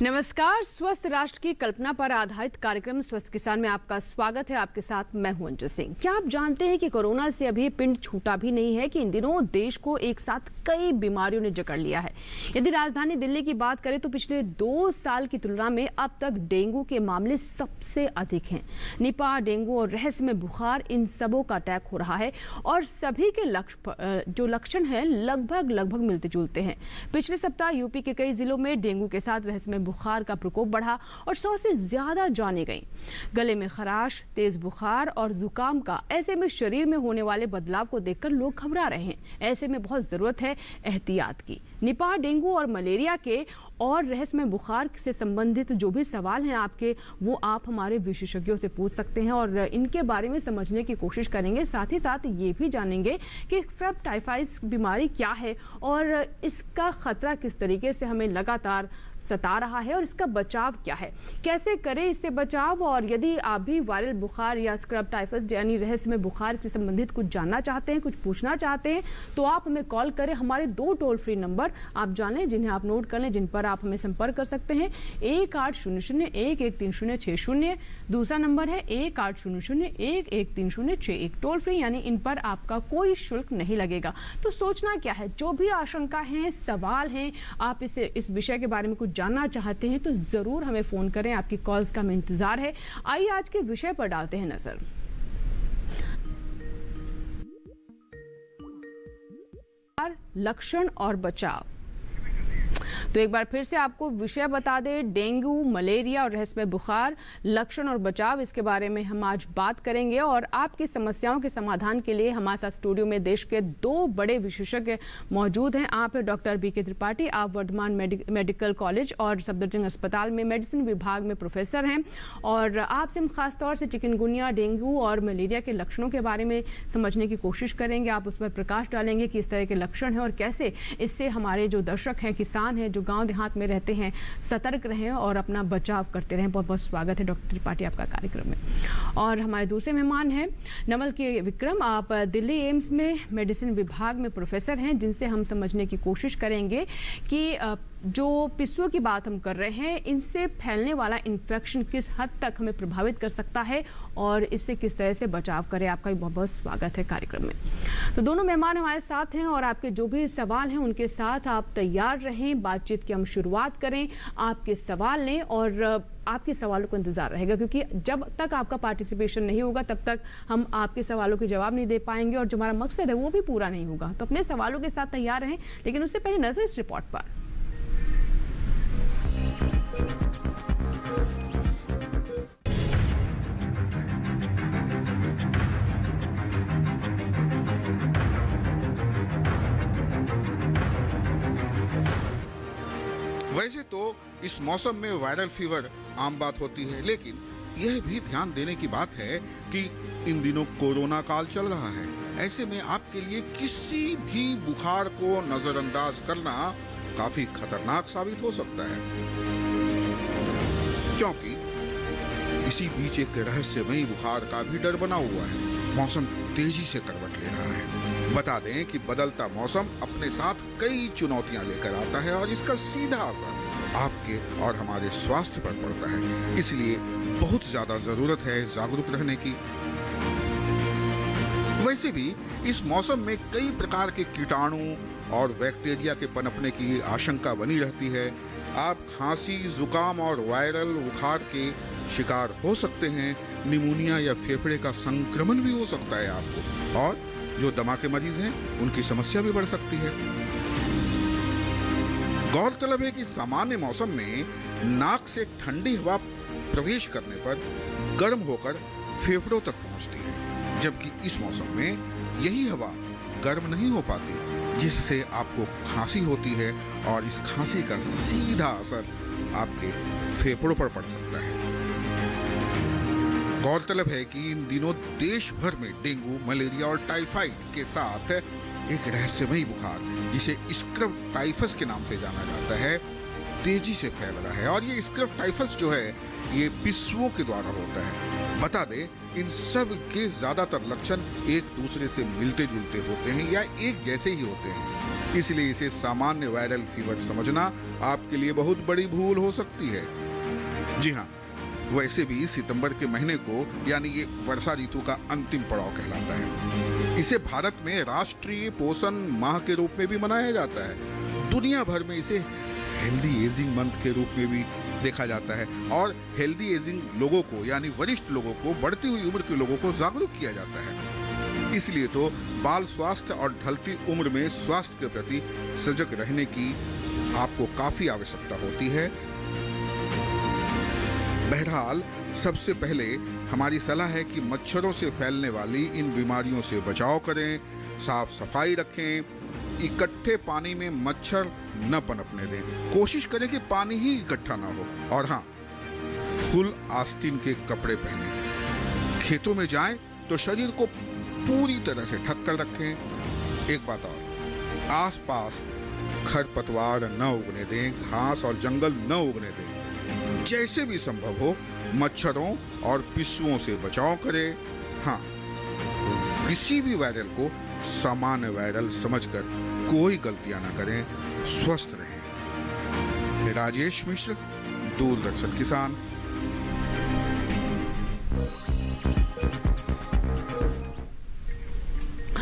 नमस्कार। स्वस्थ राष्ट्र की कल्पना पर आधारित कार्यक्रम स्वस्थ किसान में आपका स्वागत है। आपके साथ मैं हूं अंजू सिंह। क्या आप जानते हैं कि कोरोना से अभी पिंड छूटा भी नहीं है कि इन दिनों देश को एक साथ कई बीमारियों ने जकड़ लिया है। यदि राजधानी दिल्ली की बात करें तो पिछले 2 साल की तुलना में अब तक डेंगू के मामले सबसे अधिक हैं। निपा, डेंगू और रहस्यमय बुखार, इन सबों का अटैक हो रहा है और सभी के जो लक्षण हैं लगभग मिलते जुलते हैं। पिछले सप्ताह यूपी के कई जिलों में डेंगू के साथ रहस्यमय बुखार का प्रकोप बढ़ा और 100 से ज्यादा जानें गईं। गले में खराश, तेज बुखार और जुकाम का, ऐसे में शरीर में होने वाले बदलाव को देखकर लोग घबरा रहे हैं। ऐसे में बहुत जरूरत है एहतियात की। निपा, डेंगू और मलेरिया के और रहस्यमय बुखार से संबंधित जो भी सवाल हैं आपके, वो आप हमारे विशेषज्ञों से पूछ सकते हैं और इनके बारे में समझने की कोशिश करेंगे। साथ ही साथ ये भी जानेंगे कि स्क्रब टाइफाइड बीमारी क्या है और इसका खतरा किस तरीके से हमें लगातार सता रहा है और इसका बचाव क्या है, कैसे करें इससे बचाव। और यदि आप भी वायरल बुखार या स्क्रब टाइफस यानी रहस्यमय बुखार से संबंधित कुछ जानना चाहते हैं, कुछ पूछना चाहते हैं, तो आप हमें कॉल करें। हमारे 2 टोल फ्री नंबर आप जान लें, जिन्हें आप नोट कर लें, जिन पर आप हमें संपर्क कर सकते हैं। 1800-113060, दूसरा नंबर है 1800-113061, टोल फ्री, यानी इन पर आपका कोई शुल्क नहीं लगेगा। तो सोचना क्या है, जो भी आशंका है, सवाल हैं, आप इस विषय के बारे में कुछ जानना चाहते हैं तो जरूर हमें फोन करें। आपकी कॉल्स का हमें इंतजार है। आइए आज के विषय पर डालते हैं नजर। लक्षण और बचाव। तो एक बार फिर से आपको विषय बता दें, डेंगू, मलेरिया और रहस्यमय बुखार, लक्षण और बचाव, इसके बारे में हम आज बात करेंगे। और आपकी समस्याओं के समाधान के लिए हमारे साथ स्टूडियो में देश के 2 बड़े विशेषज्ञ मौजूद हैं। आप है डॉक्टर बीके त्रिपाठी, आप वर्धमान मेडिकल कॉलेज और सफदरजंग अस्पताल में मेडिसिन विभाग में प्रोफेसर हैं और आपसे हम खासतौर से चिकनगुनिया, डेंगू और मलेरिया के लक्षणों के बारे में समझने की कोशिश करेंगे। आप उस पर प्रकाश डालेंगे कि इस तरह के लक्षण हैं और कैसे इससे हमारे जो दर्शक हैं, किसान हैं, जो गांव देहात में रहते हैं, सतर्क रहें और अपना बचाव करते रहें। बहुत बहुत स्वागत है डॉक्टर त्रिपाठी आपका कार्यक्रम में। और हमारे दूसरे मेहमान हैं नमल के विक्रम, आप दिल्ली एम्स में मेडिसिन विभाग में प्रोफेसर हैं, जिनसे हम समझने की कोशिश करेंगे कि जो पिस्सुओं की बात हम कर रहे हैं, इनसे फैलने वाला इन्फेक्शन किस हद तक हमें प्रभावित कर सकता है और इससे किस तरह से बचाव करें। आपका भी बहुत बहुत स्वागत है कार्यक्रम में। तो दोनों मेहमान हमारे साथ हैं और आपके जो भी सवाल हैं उनके साथ आप तैयार रहें। बातचीत की हम शुरुआत करें, आपके सवाल लें और आपके सवालों को इंतजार रहेगा, क्योंकि जब तक आपका पार्टिसिपेशन नहीं होगा तब तक हम आपके सवालों के जवाब नहीं दे पाएंगे और जो हमारा मकसद है वो भी पूरा नहीं होगा। तो अपने सवालों के साथ तैयार रहें, लेकिन उससे पहले नजर इस रिपोर्ट पर। वैसे तो इस मौसम में वायरल फीवर आम बात होती है, लेकिन यह भी ध्यान देने की बात है कि इन दिनों कोरोना काल चल रहा है। ऐसे में आपके लिए किसी भी बुखार को नजरअंदाज करना काफी खतरनाक साबित हो सकता है, क्योंकि इसी बीच एक रहस्यमयी बुखार का भी डर बना हुआ है। मौसम तेजी से करवट ले रहा है। बता दें कि बदलता मौसम अपने साथ कई चुनौतियां लेकर आता है और इसका सीधा असर आपके और हमारे स्वास्थ्य पर पड़ता है। इसलिए बहुत ज्यादा जरूरत है जागरूक रहने की। वैसे भी इस मौसम में कई प्रकार के कीटाणु और बैक्टीरिया के पनपने की आशंका बनी रहती है। आप खांसी, जुकाम और वायरल बुखार के शिकार हो सकते हैं। निमोनिया या फेफड़े का संक्रमण भी हो सकता है आपको, और जो दमा के मरीज हैं उनकी समस्या भी बढ़ सकती है। गौरतलब है कि सामान्य मौसम में नाक से ठंडी हवा प्रवेश करने पर गर्म होकर फेफड़ों तक पहुंचती है, जबकि इस मौसम में यही हवा गर्म नहीं हो पाती, जिससे आपको खांसी होती है और इस खांसी का सीधा असर आपके फेफड़ों पर पड़ सकता है। गौरतलब है कि इन दिनों देश भर में डेंगू, मलेरिया और टाइफाइड के साथ एक रहस्यमयी बुखार, जिसे स्क्रब टाइफस के नाम से जाना जाता है, तेजी से फैल रहा है। और ये स्क्रब टाइफस जो है, ये पिस्सुओं के द्वारा होता है। बता दें, इन सब के ज्यादातर लक्षण एक दूसरे से मिलते जुलते होते हैं या एक जैसे ही होते हैं। इसलिए इसे सामान्य वायरल फीवर समझना आपके लिए बहुत बड़ी भूल हो सकती है। जी हाँ, वैसे भी सितंबर के महीने को यानी ये वर्षा ऋतु का अंतिम पड़ाव कहलाता है। इसे भारत में राष्ट्रीय पोषण माह के रूप में भी मनाया जाता है। दुनिया भर में इसे हेल्दी एजिंग मंथ के रूप में भी देखा जाता है और हेल्दी एजिंग लोगों को यानी वरिष्ठ लोगों को, बढ़ती हुई उम्र के लोगों को जागरूक किया जाता है। इसलिए तो बाल स्वास्थ्य और ढलती उम्र में स्वास्थ्य के प्रति सजग रहने की आपको काफी आवश्यकता होती है। बहरहाल सबसे पहले हमारी सलाह है कि मच्छरों से फैलने वाली इन बीमारियों से बचाव करें, साफ सफाई रखें, इकट्ठे पानी में मच्छर न पनपने दें, कोशिश करें कि पानी ही इकट्ठा ना हो, और हाँ, फुल आस्तीन के कपड़े पहनें। खेतों में जाएं तो शरीर को पूरी तरह से ढक कर रखें। एक बात और, आसपास खरपतवार न उगने दें, घास और जंगल न उगने दें। जैसे भी संभव हो मच्छरों और पिस्सुओं से बचाव करें। हाँ, किसी भी वायरल को सामान्य वायरल समझकर कोई गलतियां ना करें। स्वस्थ रहें। राजेश मिश्र, दूरदर्शन किसान।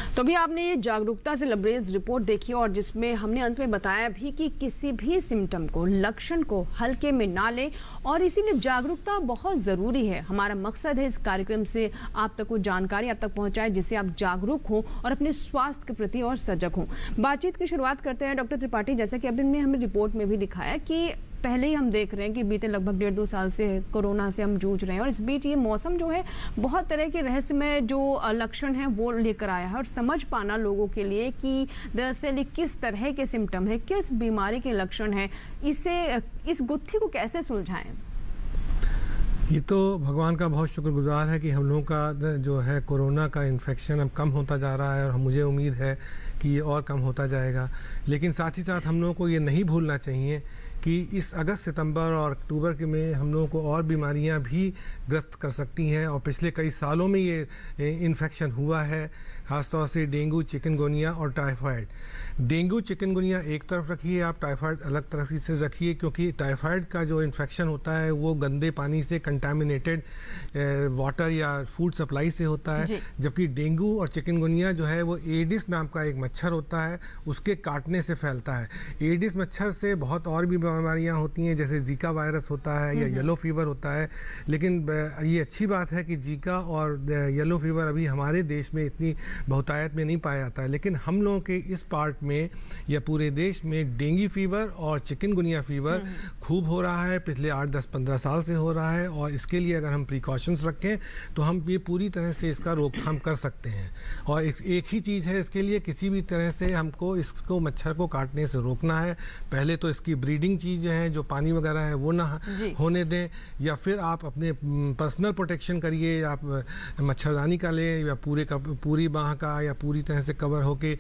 तो अभी आपने ये जागरूकता से लबरेज रिपोर्ट देखी और जिसमें हमने अंत में बताया भी कि किसी भी सिम्टम को, लक्षण को हल्के में ना लें और इसीलिए जागरूकता बहुत ज़रूरी है। हमारा मकसद है इस कार्यक्रम से आप तक वो जानकारी आप तक पहुंचाए जिससे आप जागरूक हों और अपने स्वास्थ्य के प्रति और सजग हों। बातचीत की शुरुआत करते हैं डॉक्टर त्रिपाठी। जैसा कि अभी ने हमें रिपोर्ट में भी दिखाया कि पहले ही हम देख रहे हैं कि बीते लगभग 1.5-2 साल से कोरोना से हम जूझ रहे हैं और इस बीच ये मौसम जो है बहुत तरह के रहस्यमय जो लक्षण हैं वो लेकर आया है और समझ पाना लोगों के लिए कि दरअसल किस तरह के सिम्टम है, किस बीमारी के लक्षण हैं, इस गुत्थी को कैसे सुलझाएं। ये तो भगवान का बहुत शुक्रगुजार है कि हम लोगों का जो है कोरोना का इन्फेक्शन अब कम होता जा रहा है और मुझे उम्मीद है कि ये और कम होता जाएगा। लेकिन साथ ही साथ हम लोगों को ये नहीं भूलना चाहिए कि इस अगस्त, सितंबर और अक्टूबर के में हम लोगों को और बीमारियां भी ग्रस्त कर सकती हैं और पिछले कई सालों में ये इन्फेक्शन हुआ है, ख़ासतौर से डेंगू, चिकनगुनिया और टाइफाइड। डेंगू, चिकनगुनिया एक तरफ रखिए आप, टाइफाइड अलग तरफ से रखिए, क्योंकि टाइफाइड का जो इन्फेक्शन होता है वो गंदे पानी से, कंटामिनेटेड वाटर या फूड सप्लाई से होता है, जबकि डेंगू और चिकनगुनिया जो है वो एडिस नाम का एक मच्छर होता है, उसके काटने से फैलता है। एडिस मच्छर से बहुत और भी बीमारियां होती हैं, जैसे जीका वायरस होता है या येलो फीवर होता है। लेकिन ये अच्छी बात है कि जीका और येलो फीवर अभी हमारे देश में इतनी बहुतायत में नहीं पाया जाता है, लेकिन हम लोगों के इस पार्ट में या पूरे देश में डेंगू फीवर और चिकनगुनिया फीवर खूब हो रहा है, पिछले 8, 10, 15 साल से हो रहा है। और इसके लिए अगर हम प्रिकॉशंस रखें तो हम ये पूरी तरह से इसका रोकथाम कर सकते हैं। और एक ही चीज़ है इसके लिए, किसी भी तरह से हमको इसको मच्छर को काटने से रोकना है। पहले तो इसकी ब्रीडिंग चीज़ है, जो पानी वगैरह है वो ना होने दें, या फिर आप अपने पर्सनल प्रोटेक्शन करिए, आप मच्छरदानी का लें या पूरी बाह का या पूरी तरह से कवर होके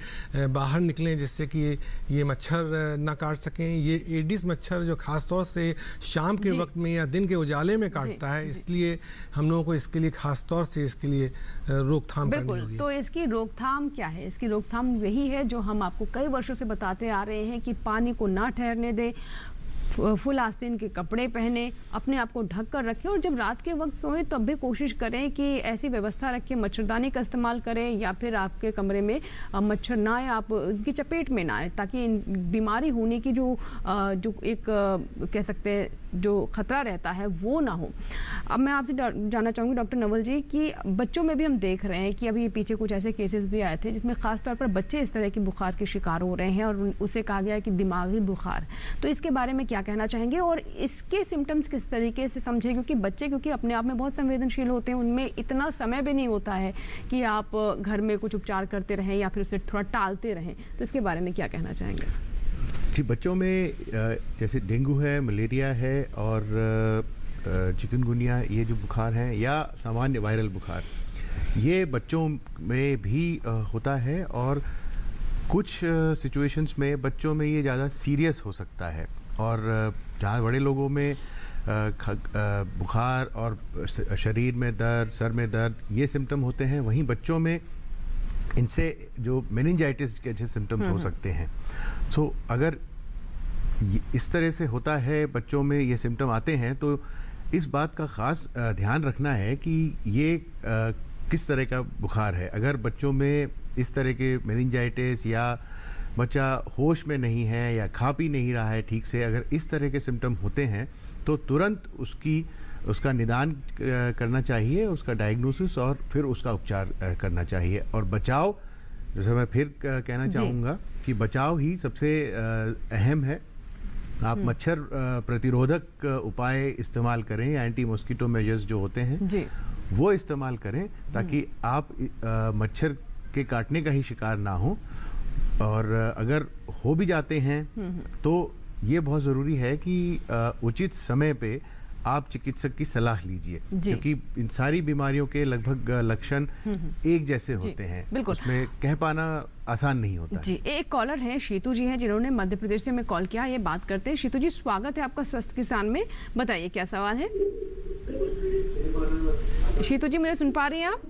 बाहर निकलें, जिससे कि ये मच्छर ना काट सकें। ये एडिस मच्छर जो खास तौर से शाम के वक्त में या दिन के उजाले में काटता है, इसलिए हम लोगों को इसके लिए खास तौर से इसके लिए रोकथाम करनी होगी। तो इसकी रोकथाम क्या है? इसकी रोकथाम यही है जो हम आपको कई वर्षों से बताते आ रहे हैं कि पानी को ना ठहरने दें, फुल आस्तीन के कपड़े पहने, अपने आप को ढक कर रखें और जब रात के वक्त सोएं तब भी कोशिश करें कि ऐसी व्यवस्था रखें, मच्छरदानी का इस्तेमाल करें या फिर आपके कमरे में मच्छर ना आए, आप उनकी चपेट में ना आए, ताकि बीमारी होने की जो एक कह सकते हैं जो खतरा रहता है वो ना हो। अब मैं आपसे जानना चाहूँगी डॉक्टर नवल जी कि बच्चों में भी हम देख रहे हैं कि अभी पीछे कुछ ऐसे केसेस भी आए थे जिसमें ख़ास तौर पर बच्चे इस तरह के बुखार के शिकार हो रहे हैं और उसे कहा गया है कि दिमागी बुखार। तो इसके बारे में क्या कहना चाहेंगे और इसके सिम्टम्स किस तरीके से समझें, क्योंकि बच्चे अपने आप में बहुत संवेदनशील होते हैं, उनमें इतना समय भी नहीं होता है कि आप घर में कुछ उपचार करते रहें या फिर उसे थोड़ा टालते रहें। तो इसके बारे में क्या कहना चाहेंगे? जी, बच्चों में जैसे डेंगू है, मलेरिया है और चिकनगुनिया, ये जो बुखार हैं या सामान्य वायरल बुखार, ये बच्चों में भी होता है और कुछ सिचुएशंस में बच्चों में ये ज़्यादा सीरियस हो सकता है। और जहाँ बड़े लोगों में बुखार और शरीर में दर्द, सर में दर्द, ये सिम्टम होते हैं, वहीं बच्चों में इनसे जो मेनिंजाइटिस के जैसे सिम्टम्स हो सकते हैं। सो अगर इस तरह से होता है, बच्चों में ये सिम्टम आते हैं, तो इस बात का ख़ास ध्यान रखना है कि ये किस तरह का बुखार है। अगर बच्चों में इस तरह के मेनिंजाइटिस या बच्चा होश में नहीं है या खा पी नहीं रहा है ठीक से, अगर इस तरह के सिम्टम होते हैं तो तुरंत उसका निदान करना चाहिए, उसका डायग्नोसिस और फिर उसका उपचार करना चाहिए। और बचाव, जैसे मैं फिर कहना चाहूँगा कि बचाव ही सबसे अहम है। आप मच्छर प्रतिरोधक उपाय इस्तेमाल करें, एंटी मॉस्किटो मेजर्स जो होते हैं वो इस्तेमाल करें, ताकि आप मच्छर के काटने का ही शिकार ना हो। और अगर हो भी जाते हैं तो ये बहुत ज़रूरी है कि उचित समय पे आप चिकित्सक की सलाह लीजिए, क्योंकि इन सारी बीमारियों के लगभग लक्षण एक जैसे होते हैं। बिल्कुल, उसमें कह पाना आसान नहीं होता जी। एक कॉलर है, शीतू जी हैं, जिन्होंने मध्य प्रदेश से हमें कॉल किया। ये बात करते हैं। शीतू जी, स्वागत है आपका स्वस्थ किसान में। बताइए क्या सवाल है। शीतू जी, मुझे सुन पा रही हैं आप?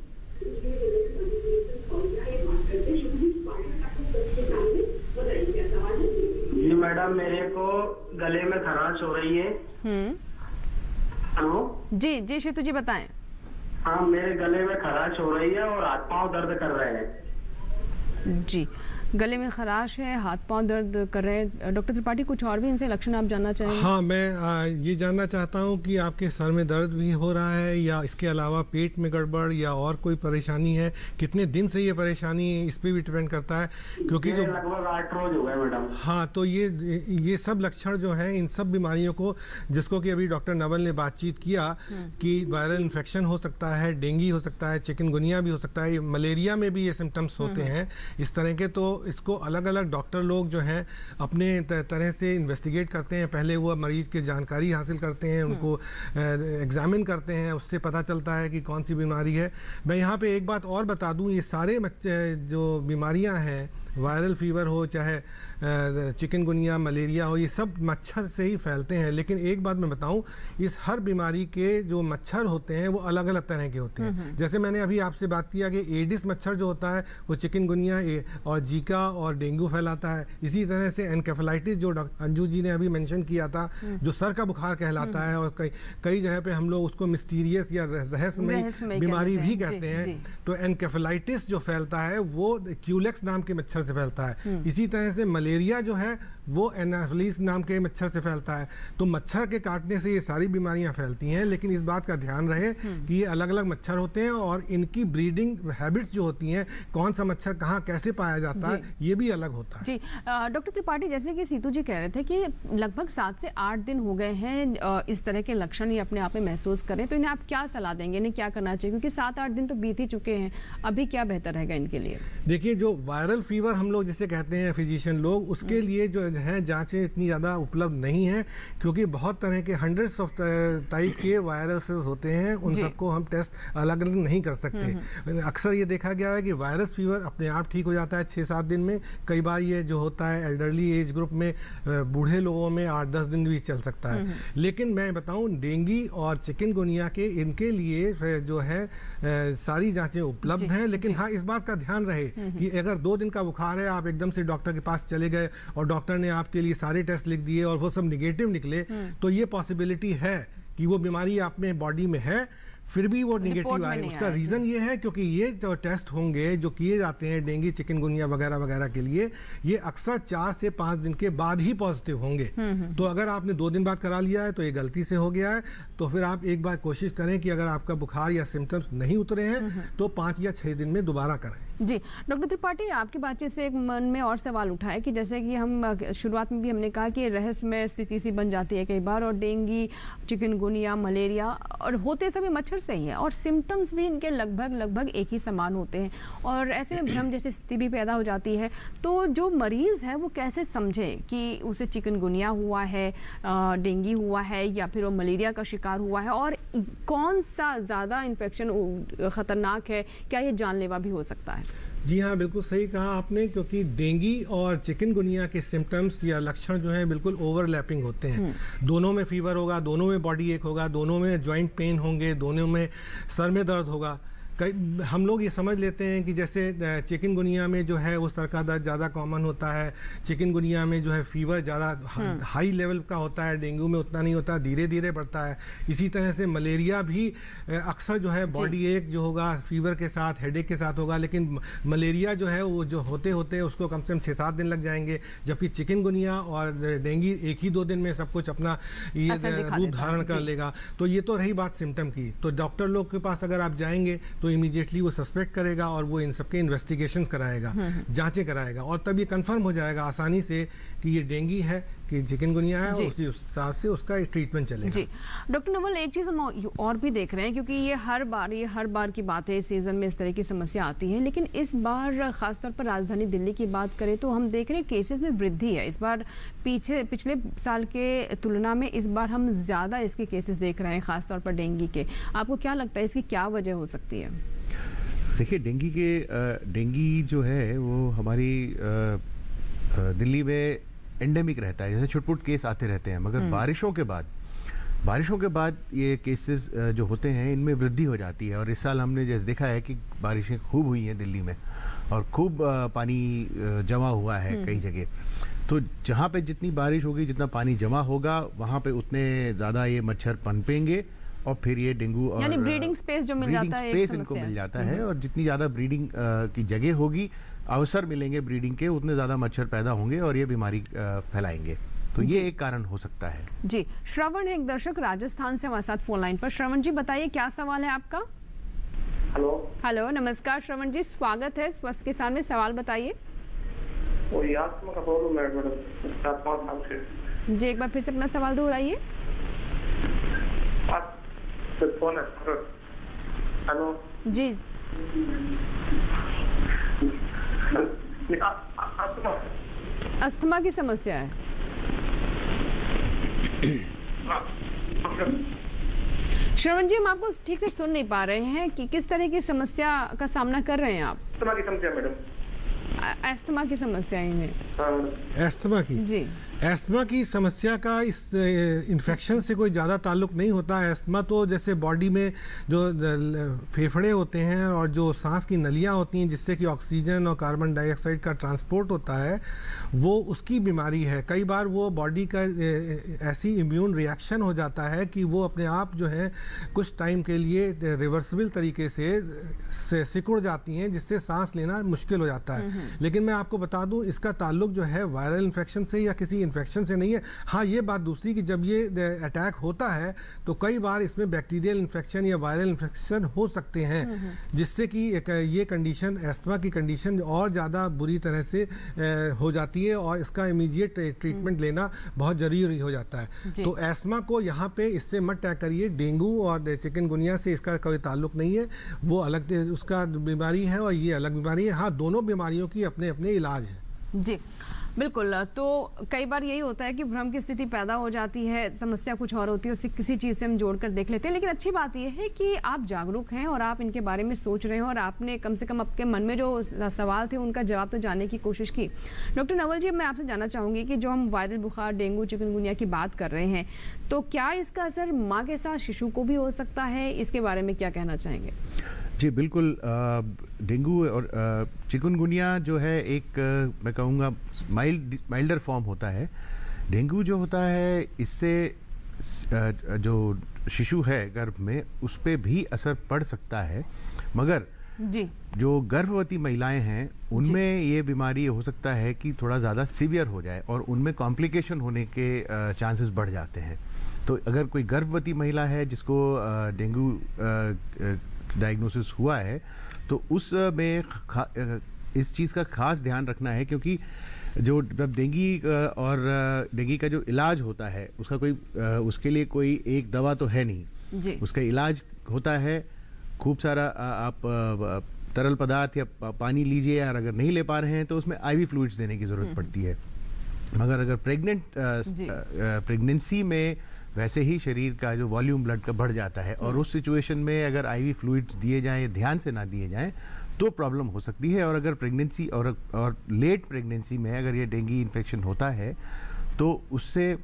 जी मैडम, मेरे को गले में खराश हो रही है। हेलो जी जी, शीतू जी बताएं। हाँ, मेरे गले में खराश हो रही है और हाथ पांव दर्द कर रहे हैं। जी, गले में खराश है, हाथ पांव दर्द कर रहे हैं। डॉक्टर त्रिपाठी, कुछ और भी इनसे लक्षण आप जानना चाहेंगे? हाँ, मैं ये जानना चाहता हूँ कि आपके सर में दर्द भी हो रहा है या इसके अलावा पेट में गड़बड़ या और कोई परेशानी है? कितने दिन से ये परेशानी है, इस पे भी डिपेंड करता है, क्योंकि जो लगभग 8 रोज हो गए मैडम। हाँ, तो ये सब लक्षण जो हैं, इन सब बीमारियों को, जिसको कि अभी डॉक्टर नवल ने बातचीत किया कि वायरल इन्फेक्शन हो सकता है, डेंगू हो सकता है, चिकनगुनिया भी हो सकता है, मलेरिया में भी ये सिम्टम्स होते हैं इस तरह के। तो इसको अलग अलग डॉक्टर लोग जो हैं अपने तरह से इन्वेस्टिगेट करते हैं। पहले वो मरीज़ की जानकारी हासिल करते हैं, उनको एग्जामिन करते हैं, उससे पता चलता है कि कौन सी बीमारी है। मैं यहाँ पे एक बात और बता दूँ, ये सारे जो बीमारियाँ हैं, वायरल फीवर हो चाहे चिकनगुनिया, मलेरिया हो, ये सब मच्छर से ही फैलते हैं। लेकिन एक बात मैं बताऊं, इस हर बीमारी के जो मच्छर होते हैं वो अलग अलग तरह के होते हैं। जैसे मैंने अभी आपसे बात किया कि एडिस मच्छर जो होता है वो चिकनगुनिया और जीका और डेंगू फैलाता है। इसी तरह से एनकेफेलाइटिस जो अंजू जी ने अभी मेंशन किया था, जो सर का बुखार कहलाता है, और कई जगह पे हम लोग उसको मिस्टीरियस या रहस्यमयी बीमारी भी कहते हैं। तो एनकेफेलाइटिस जो फैलता है वो क्यूलेक्स नाम के मच्छर से फैलता है। इसी तरह से मलेरिया जो है वो एनाफिलिस नाम के मच्छर से फैलता है। तो मच्छर के काटने से ये सारी बीमारियां फैलती हैं, लेकिन इस बात का ध्यान रहे कि ये अलग अलग मच्छर होते हैं और इनकी ब्रीडिंग हैबिट्स जो होती हैं, कौन सा मच्छर कहाँ कैसे पाया जाता है, ये भी अलग होता है। जी, डॉक्टर त्रिपाठी, जैसे कि सीतू जी कह रहे थे कि लगभग 7 से 8 दिन हो गए हैं इस तरह के लक्षण ये अपने आप में महसूस करें, तो इन्हें आप क्या सलाह देंगे, इन्हें क्या करना चाहिए? क्योंकि 7-8 दिन तो बीत ही चुके हैं, अभी क्या बेहतर रहेगा इनके लिए? देखिए, जो वायरल फीवर हम लोग जिसे कहते हैं फिजिशियन लोग, उसके लिए जो है जांचें इतनी ज़्यादा उपलब्ध नहीं हैं, क्योंकि बहुत तरह के हंड्रेड्स ऑफ टाइप के वायरसेस होते हैं, उन सबको हम टेस्ट अलग अलग नहीं कर सकते। अक्सर ये देखा गया है कि वायरस फीवर अपने आप ठीक हो जाता है 6-7 दिन में। कई बार ये जो होता है एल्डरली एज ग्रुप में, बूढ़े लोगों में 8-10 दिन भी चल सकता है। लेकिन मैं बताऊं, डेंगू और चिकनगुनिया के इनके लिए जो है सारी जांचें उपलब्ध हैं। लेकिन हाँ, इस बात का ध्यान रहे कि अगर 2 दिन का बुखार है, आप एकदम से डॉक्टर के पास चले गए और डॉक्टर ने आपके लिए सारे टेस्ट लिख दिए और वो सब निगेटिव निकले, तो ये पॉसिबिलिटी है कि वो बीमारी आप में बॉडी में है, फिर भी वो निगेटिव आए। उसका रीज़न ये है क्योंकि ये जो टेस्ट होंगे जो किए जाते हैं डेंगू, चिकनगुनिया वगैरह वगैरह के लिए, ये अक्सर 4 से 5 दिन के बाद ही पॉजिटिव होंगे। तो अगर आपने 2 दिन बाद करा लिया है तो ये गलती से हो गया है। तो फिर आप एक बार कोशिश करें कि अगर आपका बुखार या सिम्टम्स नहीं उतरे हैं तो 5 या 6 दिन में दोबारा करें। जी, डॉक्टर त्रिपाठी, आपकी बातचीत से एक मन में और सवाल उठा है कि जैसे कि हम शुरुआत में भी हमने कहा कि रहस्यमय स्थिति सी बन जाती है कई बार, और डेंगू, चिकनगुनिया, मलेरिया और होते सभी मच्छर से ही है, और सिम्टम्स भी इनके लगभग एक ही समान होते हैं, और ऐसे में भ्रम जैसी स्थिति भी पैदा हो जाती है। तो जो मरीज़ है वो कैसे समझे कि उसे चिकनगुनिया हुआ है, डेंगू हुआ है, या फिर वो मलेरिया का शिकार हुआ है, और कौन सा ज़्यादा इन्फेक्शन ख़तरनाक है? क्या ये जानलेवा भी हो सकता है? जी हाँ, बिल्कुल सही कहा आपने, क्योंकि डेंगू और चिकनगुनिया के सिम्टम्स या लक्षण जो हैं बिल्कुल ओवरलैपिंग होते हैं। दोनों में फीवर होगा, दोनों में बॉडी एक होगा, दोनों में जॉइंट पेन होंगे, दोनों में सर में दर्द होगा। हम लोग ये समझ लेते हैं कि जैसे चिकनगुनिया में जो है वो सर का दर्द ज़्यादा कॉमन होता है, चिकनगुनिया में जो है फीवर ज़्यादा हाई लेवल का होता है, डेंगू में उतना नहीं होता, धीरे धीरे बढ़ता है। इसी तरह से मलेरिया भी अक्सर जो है बॉडी एक जो होगा फीवर के साथ, हेडेक के साथ होगा, लेकिन मलेरिया जो है वो जो होते होते उसको कम से कम 6-7 दिन लग जाएंगे, जबकि चिकनगुनिया और डेंगू 1 ही 2 दिन में सब कुछ अपना ये रूप धारण कर लेगा। तो ये तो रही बात सिम्टम की। तो डॉक्टर लोग के पास अगर आप जाएंगे तो इमीडिएटली वो सस्पेक्ट करेगा और वो इन सबके इन्वेस्टिगेशंस कराएगा, जांचें कराएगा, और तब ये कंफर्म हो जाएगा आसानी से कि ये डेंगू है कि चिकनगुनिया है, और उसी हिसाब से उसका ट्रीटमेंट चलेगा। जी डॉक्टर नवल, एक चीज़ हम और भी देख रहे हैं, क्योंकि ये हर बार की बात है, इस सीज़न में इस तरह की समस्या आती है, लेकिन इस बार ख़ासतौर पर राजधानी दिल्ली की बात करें तो हम देख रहे हैं केसेस में वृद्धि है। इस बार पिछले साल के तुलना में इस बार हम ज़्यादा इसके केसेस देख रहे हैं, ख़ासतौर पर डेंगू के। आपको क्या लगता है इसकी क्या वजह हो सकती है? देखिए, डेंगू जो है वो हमारी दिल्ली में एंडेमिक रहता है, जैसे छुटपुट केस आते रहते हैं, मगर बारिशों के बाद ये केसेस जो होते हैं इनमें वृद्धि हो जाती है। और इस साल हमने जैसे देखा है कि बारिशें खूब हुई हैं दिल्ली में, और खूब पानी जमा हुआ है कई जगह। तो जहाँ पे जितनी बारिश होगी, जितना पानी जमा होगा, वहाँ पे उतने ज़्यादा ये मच्छर पनपेंगे, और फिर ये डेंगू और यानी ब्रीडिंग स्पेस जो मिल जाता है, स्पेस इनको मिल जाता है। और जितनी ज़्यादा ब्रीडिंग की जगह होगी, अवसर मिलेंगे ब्रीडिंग के, उतने ज़्यादा मच्छर पैदा होंगे और ये बीमारी फैलाएंगे। तो ये एक कारण हो सकता है। जी, श्रवण है एक दर्शक राजस्थान से हमारे साथ फोन लाइन पर। श्रवण जी बताइए, क्या सवाल है आपका? हेलो, नमस्कार श्रवण जी, स्वागत है स्वस्थ के सामने, सवाल बताइए। जी, एक बार फिर से अपना सवाल दोहराइए। हेलो जी, अस्थमा की समस्या है। श्रवण जी, हम आपको ठीक से सुन नहीं पा रहे हैं कि किस तरह की समस्या का सामना कर रहे हैं आप? अस्थमा की समस्या मैडम। अस्थमा की समस्या ही में। अस्थमा की? जी, अस्थमा की समस्या का इस इन्फेक्शन से कोई ज़्यादा ताल्लुक नहीं होता है। अस्थमा तो जैसे बॉडी में जो फेफड़े होते हैं और जो सांस की नलियाँ होती हैं जिससे कि ऑक्सीजन और कार्बन डाइऑक्साइड का ट्रांसपोर्ट होता है, वो उसकी बीमारी है। कई बार वो बॉडी का ऐसी इम्यून रिएक्शन हो जाता है कि वो अपने आप जो है कुछ टाइम के लिए रिवर्सिबल तरीके से सिकुड़ जाती हैं, जिससे सांस लेना मुश्किल हो जाता है। लेकिन मैं आपको बता दूं, इसका ताल्लुक जो है वायरल इन्फेक्शन से या किसी इन्फेक्शन से नहीं है। हाँ, ये बात दूसरी कि जब ये अटैक होता है तो कई बार इसमें बैक्टीरियल इन्फेक्शन या वायरल इन्फेक्शन हो सकते हैं, जिससे कि ये कंडीशन, अस्थमा की कंडीशन और ज़्यादा बुरी तरह से हो जाती है और इसका इमीडिएट ट्रीटमेंट लेना बहुत ज़रूरी हो जाता है। तो अस्थमा को यहाँ पे इससे मत टैग करिए। डेंगू और चिकनगुनिया से इसका कोई ताल्लुक नहीं है, वो अलग उसका बीमारी है और ये अलग बीमारी है। हाँ, दोनों बीमारियों की अपने अपने इलाज है। जी बिल्कुल। तो कई बार यही होता है कि भ्रम की स्थिति पैदा हो जाती है, समस्या कुछ और होती है, उससे किसी चीज़ से हम जोड़कर देख लेते हैं। लेकिन अच्छी बात यह है कि आप जागरूक हैं और आप इनके बारे में सोच रहे हैं और आपने कम से कम आपके मन में जो सवाल थे उनका जवाब तो जानने की कोशिश की। डॉक्टर नवल जी, मैं आपसे जानना चाहूँगी कि जो हम वायरल बुखार, डेंगू, चिकनगुनिया की बात कर रहे हैं, तो क्या इसका असर माँ के साथ शिशु को भी हो सकता है? इसके बारे में क्या कहना चाहेंगे? जी बिल्कुल। डेंगू और चिकनगुनिया जो है एक मैं कहूँगा माइल्डर फॉर्म होता है। डेंगू जो होता है, इससे जो शिशु है गर्भ में, उस पर भी असर पड़ सकता है, मगर जी जो गर्भवती महिलाएं हैं उनमें ये बीमारी हो सकता है कि थोड़ा ज़्यादा सीवियर हो जाए और उनमें कॉम्प्लिकेशन होने के चांसेस बढ़ जाते हैं। तो अगर कोई गर्भवती महिला है जिसको डेंगू डायग्नोसिस हुआ है, तो उस में इस चीज़ का खास ध्यान रखना है, क्योंकि जो जब डेंगू का जो इलाज होता है उसका कोई उसके लिए कोई एक दवा तो है नहीं जी। उसका इलाज होता है खूब सारा आप तरल पदार्थ या पानी लीजिए, और अगर नहीं ले पा रहे हैं तो उसमें आईवी फ्लूइड्स देने की ज़रूरत पड़ती है। मगर अगर प्रेगनेंसी में वैसे ही शरीर का जो वॉल्यूम ब्लड का बढ़ जाता है और उस सिचुएशन में अगर आईवी फ्लूइड्स दिए जाएं, ध्यान से ना दिए जाएं, तो प्रॉब्लम हो सकती है। और अगर प्रेगनेंसी और लेट प्रेगनेंसी में अगर ये डेंगू इन्फेक्शन होता है तो उससे